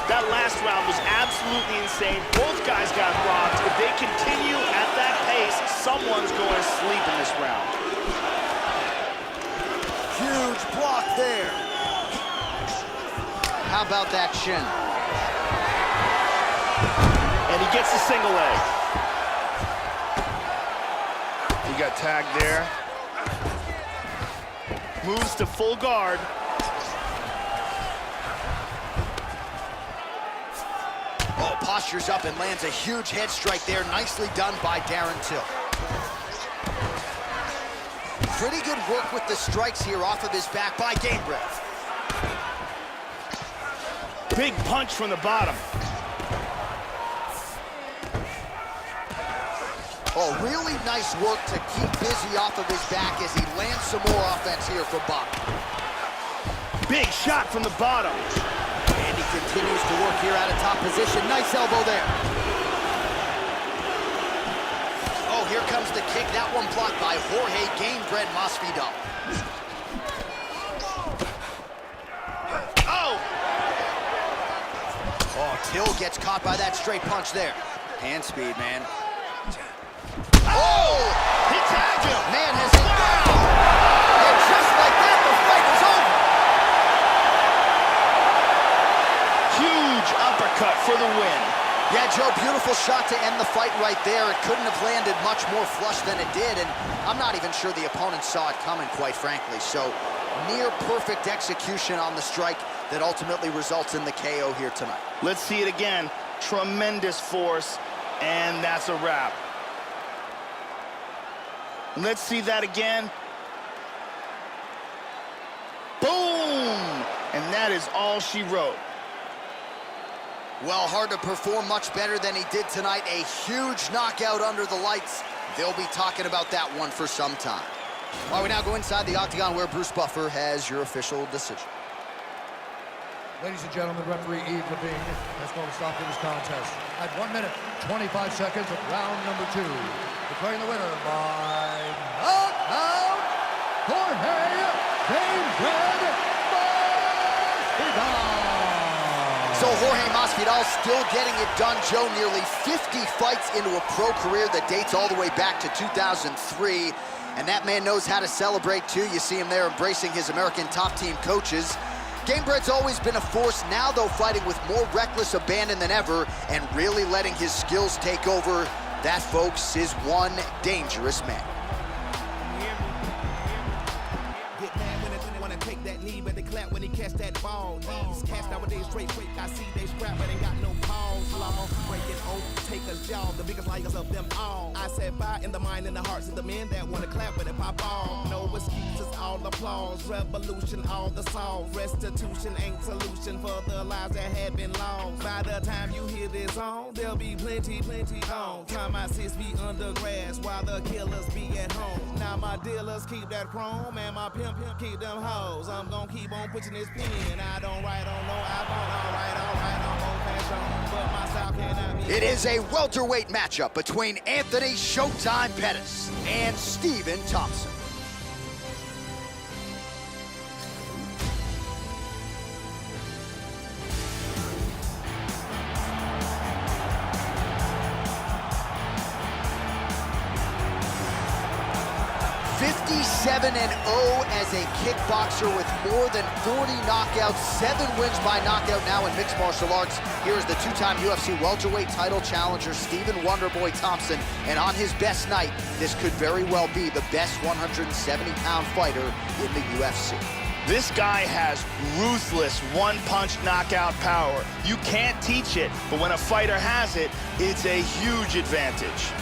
That last round was absolutely insane. Both guys got robbed. If they continue at that pace, someone's going to sleep in this round. Huge block there. How about that shin? And he gets the single leg. He got tagged there. Moves to full guard. Oh, postures up and lands a huge head strike there. Nicely done by Darren Till. Pretty good work with the strikes here off of his back by Gamebred. Big punch from the bottom. Oh, really nice work to keep busy off of his back as he lands some more offense here from Bob. Big shot from the bottom. And he continues to work here out of top position. Nice elbow there. comes the kick. That one blocked by Jorge Gamebred Masvidal. Oh, Till gets caught by that straight punch there. Hand speed, man. Oh! He tagged him. Man has hit down. And just like that, the fight is over. Huge uppercut for the win. Yeah, Joe, beautiful shot to end the fight right there. It couldn't have landed much more flush than it did, and I'm not even sure the opponent saw it coming, quite frankly. So, near perfect execution on the strike that ultimately results in the KO here tonight. Let's see it again. Tremendous force, and that's a wrap. Let's see that again. Boom! And that is all she wrote. Well, hard to perform much better than he did tonight. A huge knockout under the lights. They'll be talking about that one for some time. All right, we now go inside the octagon where Bruce Buffer has your official decision. Ladies and gentlemen, referee Yves Levine has called a stop to this contest at 1 minute, 25 seconds of round number 2. Declaring the winner by knockout, Jorge Gamebred Masvidal. So Jorge Masvidal still getting it done, Joe. Nearly 50 fights into a pro career that dates all the way back to 2003. And that man knows how to celebrate, too. You see him there embracing his American top team coaches. Gamebred's always been a force, now though fighting with more reckless abandon than ever and really letting his skills take over. That, folks, is one dangerous man. Get mad when they wanna take that knee, but they clap when he catch that ball. Knees cast nowadays straight break. I see they scrap, but ain't got no pause. Lama breaking Taker's jaw, the biggest liars of them all. I said fire in the mind and the hearts of the men that wanna clap when it pop off. No excuses, all applause. Revolution, all the songs. Restitution ain't solution for the lives that had been lost. By the time you hear this song, there'll be plenty on. Time my sis be under grass while the killers be at home. Now my dealers keep that chrome and my pimp keep them hoes. I'm gonna keep on pushing this pen. I don't write on no iPhone. All right, I'm old fashioned, but my style cannot be. It is a welterweight matchup between Anthony Showtime Pettis and Stephen Thompson. (57-0) as a kickboxer with more than 40 knockouts, 7 wins by knockout now in mixed martial arts. Here is the two-time UFC welterweight title challenger, Stephen Wonderboy Thompson. And on his best night, this could very well be the best 170-pound fighter in the UFC. This guy has ruthless one-punch knockout power. You can't teach it, but when a fighter has it, it's a huge advantage.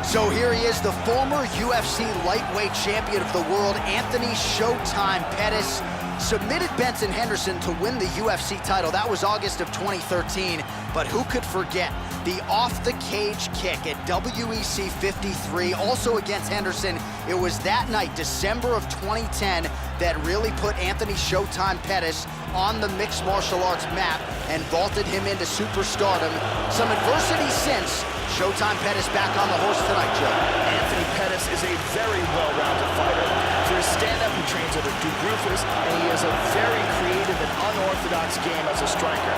So here he is, the former UFC lightweight champion of the world, Anthony Showtime Pettis. Submitted Benson Henderson to win the UFC title. That was August of 2013. But who could forget the off-the-cage kick at WEC 53, also against Henderson. It was that night, December of 2010, that really put Anthony Showtime Pettis on the mixed martial arts map and vaulted him into superstardom. Some adversity since. Showtime Pettis back on the horse tonight, Joe. Anthony Pettis is a very well-rounded fighter. For his stand-up, he trains under Duke Roufus, and he has a very creative and unorthodox game as a striker.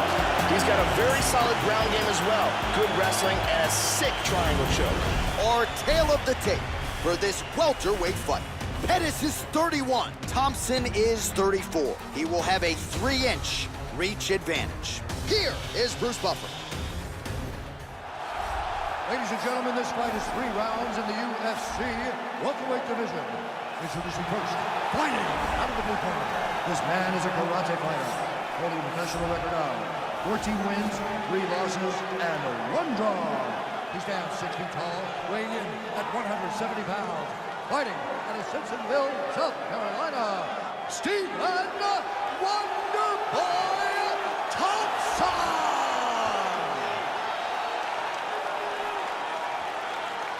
He's got a very solid ground game as well, good wrestling, and a sick triangle choke. Our tale of the tape for this welterweight fight. Pettis is 31, Thompson is 34. He will have a 3-inch reach advantage. Here is Bruce Buffer. Ladies and gentlemen, this fight is 3 rounds in the UFC welterweight division. Introducing first, fighting out of the blue corner. This man is a karate fighter, holding a professional record of 14 wins, 3 losses, and 1 draw. He stands 6 feet tall, weighing in at 170 pounds. fighting out of Simpsonville, South Carolina, Stephen Wonderboy Thompson!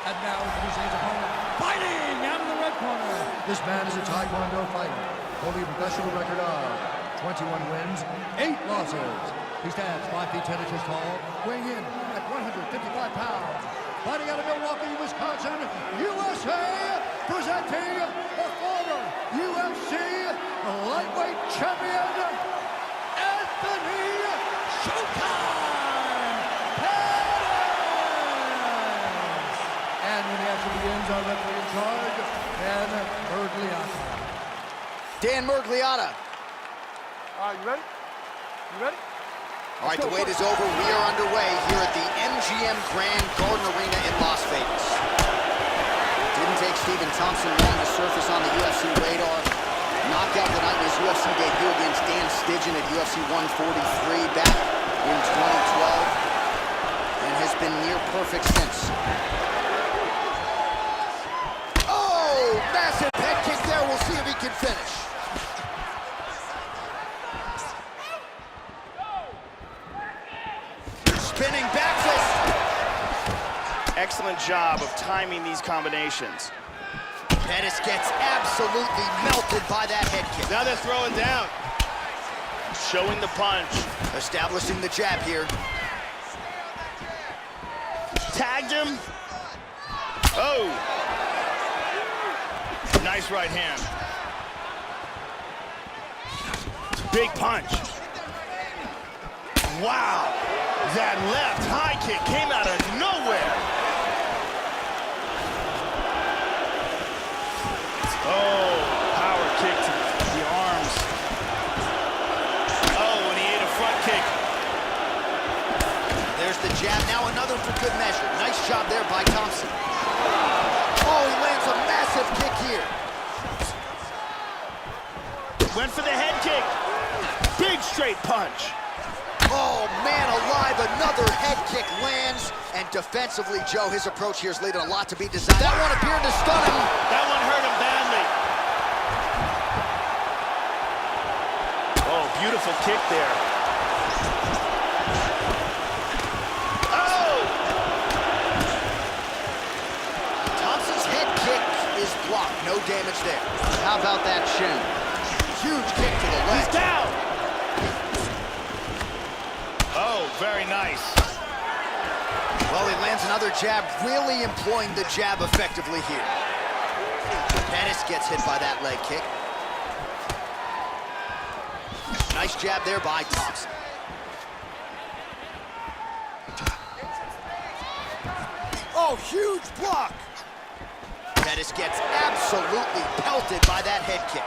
And now introducing his opponent, fighting out of the red corner. This man is a Taekwondo fighter, holding a professional record of 21 wins, 8 losses. He stands 5 feet 10 inches tall, weighing in at 155 pounds. Fighting out of Milwaukee, Wisconsin, USA, presenting the former UFC lightweight champion, Anthony Showtime Pettis! And when the action begins, our referee in charge, Dan Mergliotta. Dan Mergliotta. All right, you ready? You ready? All right, the wait is over. We are underway here at the MGM Grand Garden Arena in Las Vegas. Didn't take Stephen Thompson long to surface on the UFC radar. Knocked out the night in his UFC debut against Dan Stigen at UFC 143 back in 2012. And has been near perfect since. Oh, massive head kick there. We'll see if he can finish. Spinning back fist. Excellent job of timing these combinations. Pettis gets absolutely melted by that head kick. Now they're throwing down. Showing the punch. Establishing the jab here. Tagged him. Oh. Nice right hand. Big punch. Wow. That left high kick came out of nowhere. Oh, power kick to the arms. Oh, and he ate a front kick. There's the jab. Now another for good measure. Nice job there by Thompson. Oh, he lands a massive kick here. Went for the head kick. Big straight punch. Oh, man alive, another head kick lands. And defensively, Joe, his approach here is leaving a lot to be desired. That one appeared to stun him. That one hurt him badly. Oh, beautiful kick there. Oh! Thompson's head kick is blocked. No damage there. How about that shin? Huge kick to the leg. He's down. Oh, very nice. Well, he lands another jab, really employing the jab effectively here. Pettis gets hit by that leg kick. Nice jab there by Thompson. Oh, huge block. Pettis gets absolutely pelted by that head kick.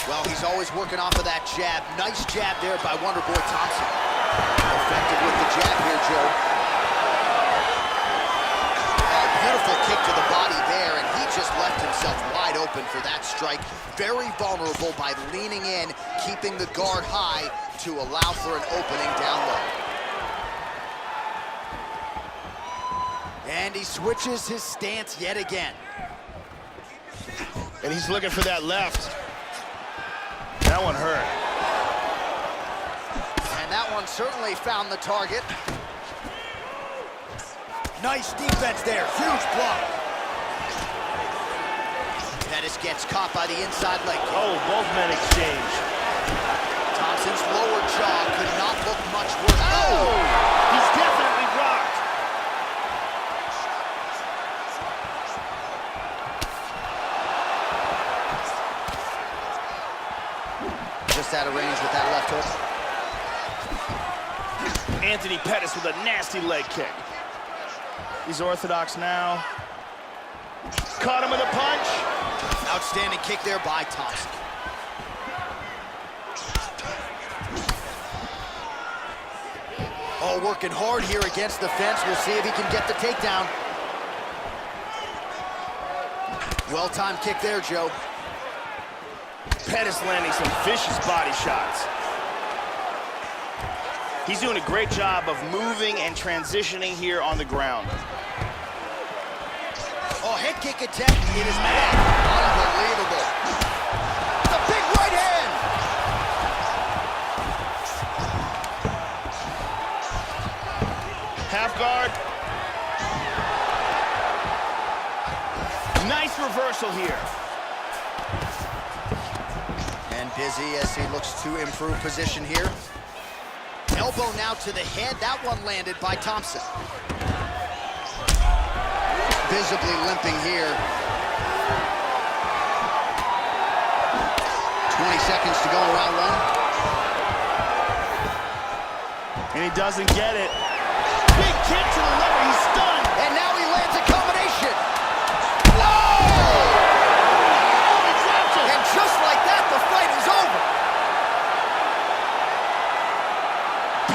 Well, he's always working off of that jab. Nice jab there by Wonderboy Thompson. Effective with the jab here, Joe. Oh, beautiful kick to the body there, and he just left himself wide open for that strike. Very vulnerable by leaning in, keeping the guard high to allow for an opening down low. And he switches his stance yet again. And he's looking for that left. That one hurt. And that one certainly found the target. Nice defense there, huge block. Pettis gets caught by the inside leg kick. Oh, both men exchange. Thompson's lower jaw could not look much worse. Oh! He's definitely rocked. Just out of range with that left hook. Anthony Pettis with a nasty leg kick. He's orthodox now. Caught him with a punch. Outstanding kick there by Thompson. Oh, working hard here against the fence. We'll see if he can get the takedown. Well-timed kick there, Joe. Pettis landing some vicious body shots. He's doing a great job of moving and transitioning here on the ground. Oh, Oh, head kick attempt. It is met. Unbelievable. The big right hand. Half guard. Nice reversal here. And busy as he looks to improve position here. Elbow now to the head. That one landed by Thompson. Visibly limping here. 20 seconds to go in round one. And he doesn't get it. Big kick to the liver. He's stunned. And now he lands a combination. And just like that, the fight is over.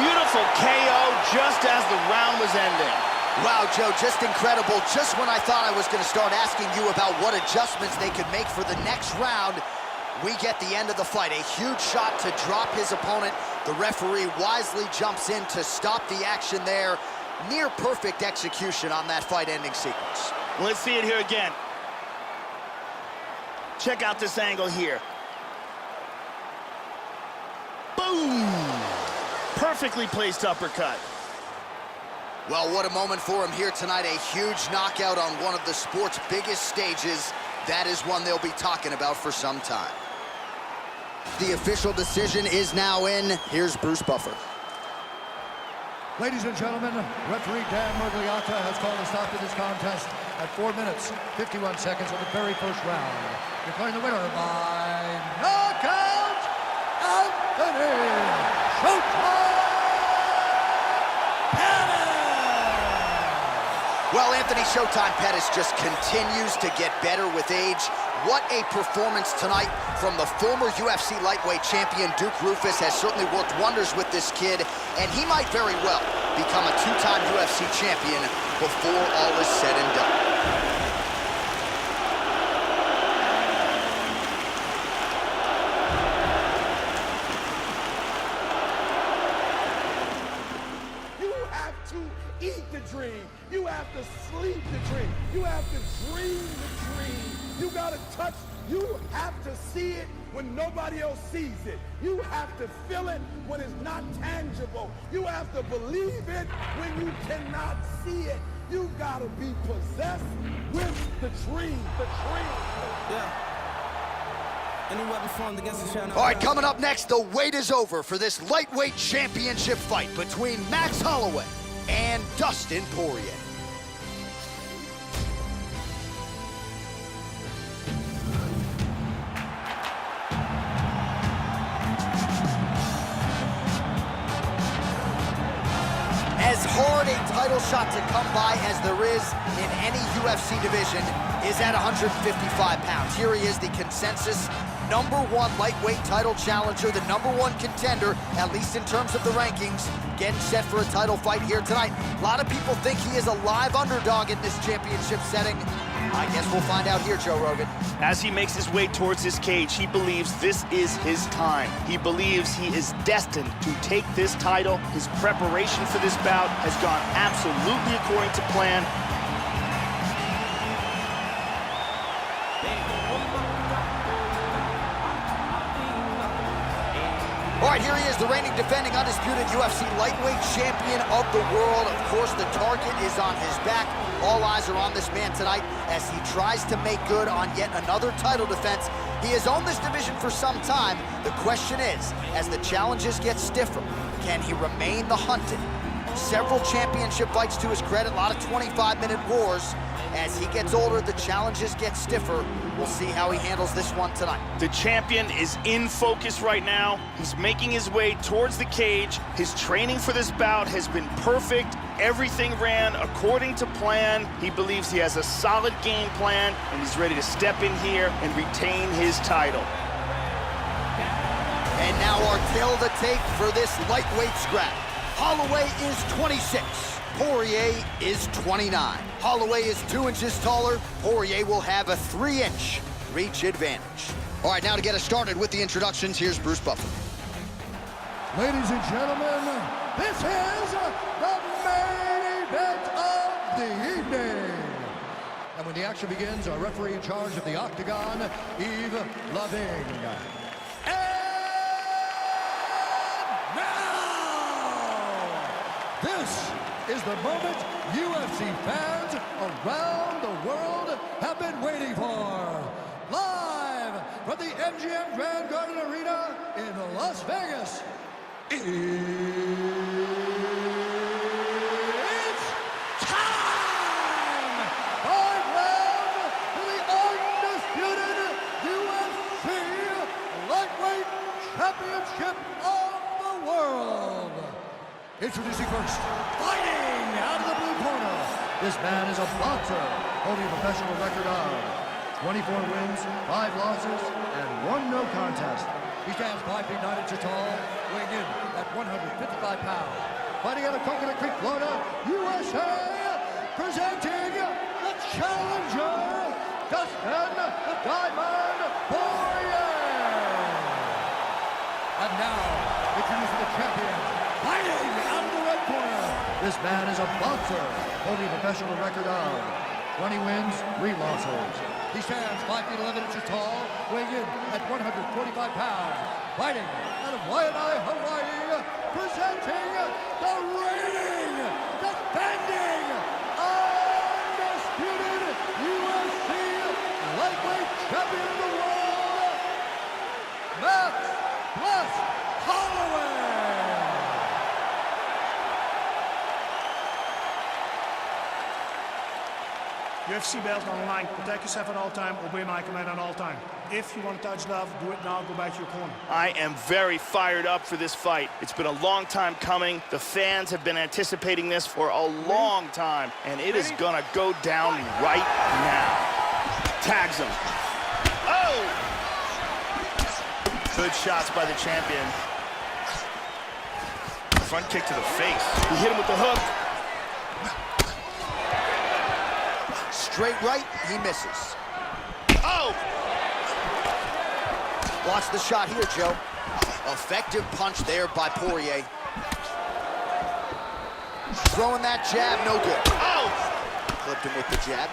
Beautiful KO just as the round was ending. Wow, Joe, just incredible. Just when I thought I was going to start asking you about what adjustments they could make for the next round, we get the end of the fight. A huge shot to drop his opponent. The referee wisely jumps in to stop the action there. Near perfect execution on that fight-ending sequence. Let's see it here again. Check out this angle here. Boom! Perfectly placed uppercut. Well, what a moment for him here tonight. A huge knockout on one of the sport's biggest stages. That is one they'll be talking about for some time. The official decision is now in. Here's Bruce Buffer. Ladies and gentlemen, referee Dan Mergliata has called a stop to this contest at 4 minutes, 51 seconds of the very first round. Declaring the winner by knockout, Anthony Showtime Pettis! Well, Anthony Showtime Pettis just continues to get better with age. What a performance tonight from the former UFC lightweight champion. Duke Roufus has certainly worked wonders with this kid, and he might very well become a two-time UFC champion before all is said and done. You have to eat the dream. You have to sleep the dream. You have to dream the dream. You gotta touch, you have to see it when nobody else sees it. You have to feel it when it's not tangible. You have to believe it when you cannot see it. You gotta be possessed with the dream. The dream. Yeah. Any weapon formed against the channel. All right, coming up next, the wait is over for this lightweight championship fight between Max Holloway and Dustin Poirier. As hard a title shot to come by as there is in any UFC division is at 155 pounds. Here he is, the consensus #1 lightweight title challenger, the #1 contender, at least in terms of the rankings, getting set for a title fight here tonight. A lot of people think he is a live underdog in this championship setting. I guess we'll find out here, Joe Rogan. As he makes his way towards his cage, he believes this is his time. He believes he is destined to take this title. His preparation for this bout has gone absolutely according to plan. All right, here he is, the reigning, defending, undisputed UFC lightweight champion of the world. Of course, the target is on his back. All eyes are on this man tonight as he tries to make good on yet another title defense. He has owned this division for some time. The question is, as the challenges get stiffer, can he remain the hunted? Several championship fights to his credit, a lot of 25-minute wars. As he gets older, the challenges get stiffer. We'll see how he handles this one tonight. The champion is in focus right now. He's making his way towards the cage. His training for this bout has been perfect. Everything ran according to plan. He believes he has a solid game plan, and he's ready to step in here and retain his title. And now our tale of the tape for this lightweight scrap. Holloway is 26. Poirier is 29. Holloway is 2 inches taller. Poirier will have a 3-inch reach advantage. All right, now to get us started with the introductions, here's Bruce Buffer. Ladies and gentlemen, this is the main event of the evening. And when the action begins, our referee in charge of the Octagon, Yves Lavigne. And now, this is the moment UFC fans around the world have been waiting for. Live from the MGM Grand Garden Arena in Las Vegas, it's time! 5 rounds for the undisputed UFC Lightweight Championship of the world. Introducing first, fighting out of the blue corner. This man is a boxer, holding a professional record of 24 wins, 5 losses, and 1 no contest. He stands 5 feet 9 inches tall, weighing in at 155 pounds. Fighting out of Coconut Creek, Florida, USA, presenting the challenger, Dustin the Diamond Poirier. And now, introducing the champion, fighting out of the red corner. This man is a boxer, holding a professional record of 20 wins, 3 losses. He stands 5 feet 11 inches tall, weighing in at 145 pounds. Fighting out of Waianae, Hawaii, presenting the reigning, defending, undisputed UFC lightweight champion of the world, Max Holloway. UFC belt on the line. Protect yourself at all time. Obey my command at all time. If you want to touch love, do it now. Go back to your corner. I am very fired up for this fight. It's been a long time coming. The fans have been anticipating this for a long time, and it is gonna go down right now. Tags him. Oh! Good shots by the champion. Front kick to the face. He hit him with the hook. Straight right, he misses. Oh! Watch the shot here, Joe. Effective punch there by Poirier. Throwing that jab, no good. Oh! Clipped him with the jab.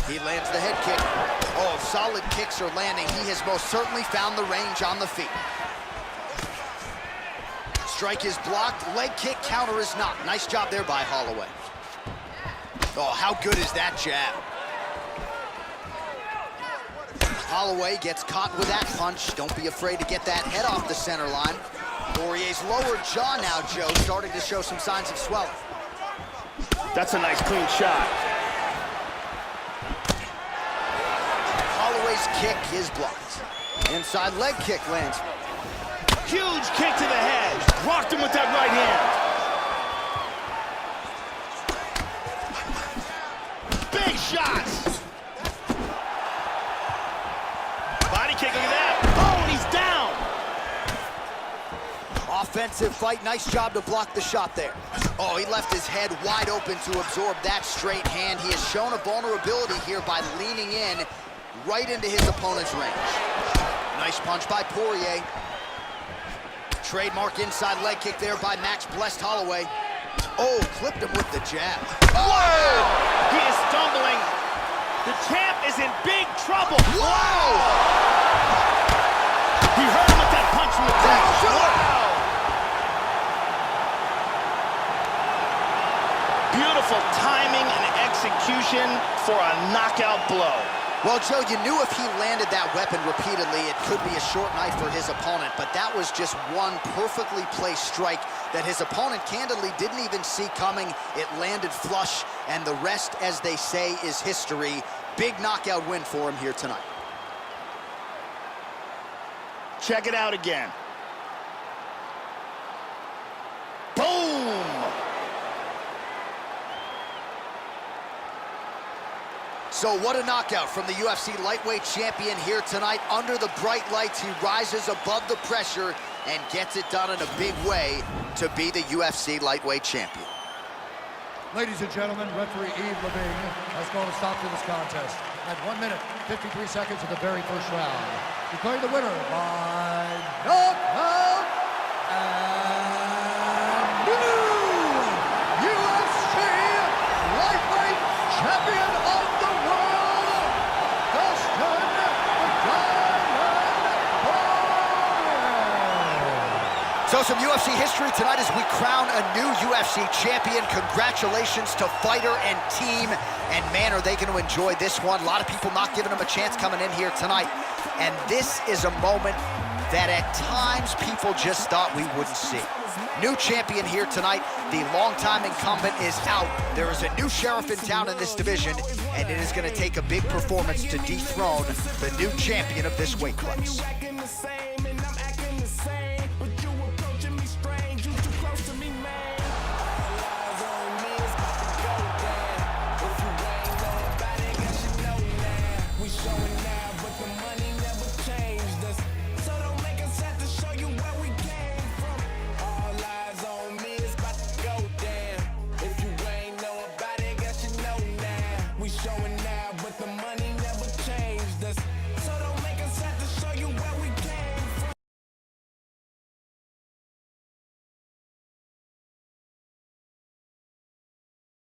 He lands the head kick. Oh, if solid kicks are landing, he has most certainly found the range on the feet. Strike is blocked, leg kick, counter is not. Nice job there by Holloway. Oh, how good is that jab? Holloway gets caught with that punch. Don't be afraid to get that head off the center line. Poirier's lower jaw now, Joe, starting to show some signs of swelling. That's a nice clean shot. Holloway's kick is blocked. Inside leg kick lands. Huge kick to the head. Rocked him with that right hand. Big shots. Body kick, look at that. Oh, and he's down. Offensive fight, nice job to block the shot there. Oh, he left his head wide open to absorb that straight hand. He has shown a vulnerability here by leaning in right into his opponent's range. Nice punch by Poirier. Trademark inside leg kick there by Max Blessed Holloway. Oh, clipped him with the jab. Whoa! He is stumbling. The champ is in big trouble. Whoa! He hurt him with that punch from the crowd. Wow! Beautiful timing and execution for a knockout blow. Well, Joe, you knew if he landed that weapon repeatedly, it could be a short night for his opponent, but that was just one perfectly placed strike that his opponent candidly didn't even see coming. It landed flush, and the rest, as they say, is history. Big knockout win for him here tonight. Check it out again. Boom! So what a knockout from the UFC lightweight champion here tonight. Under the bright lights, he rises above the pressure and gets it done in a big way to be the UFC lightweight champion. Ladies and gentlemen, referee Yves Lavigne has called a stop to this contest at 1 minute, 53 seconds of the very first round. Declaring the winner by knockout and new UFC lightweight So some UFC history tonight as we crown a new UFC champion. Congratulations to fighter and team. And man, are they going to enjoy this one. A lot of people not giving them a chance coming in here tonight. And this is a moment that at times people just thought we wouldn't see. New champion here tonight. The longtime incumbent is out. There is a new sheriff in town in this division, and it is going to take a big performance to dethrone the new champion of this weight class.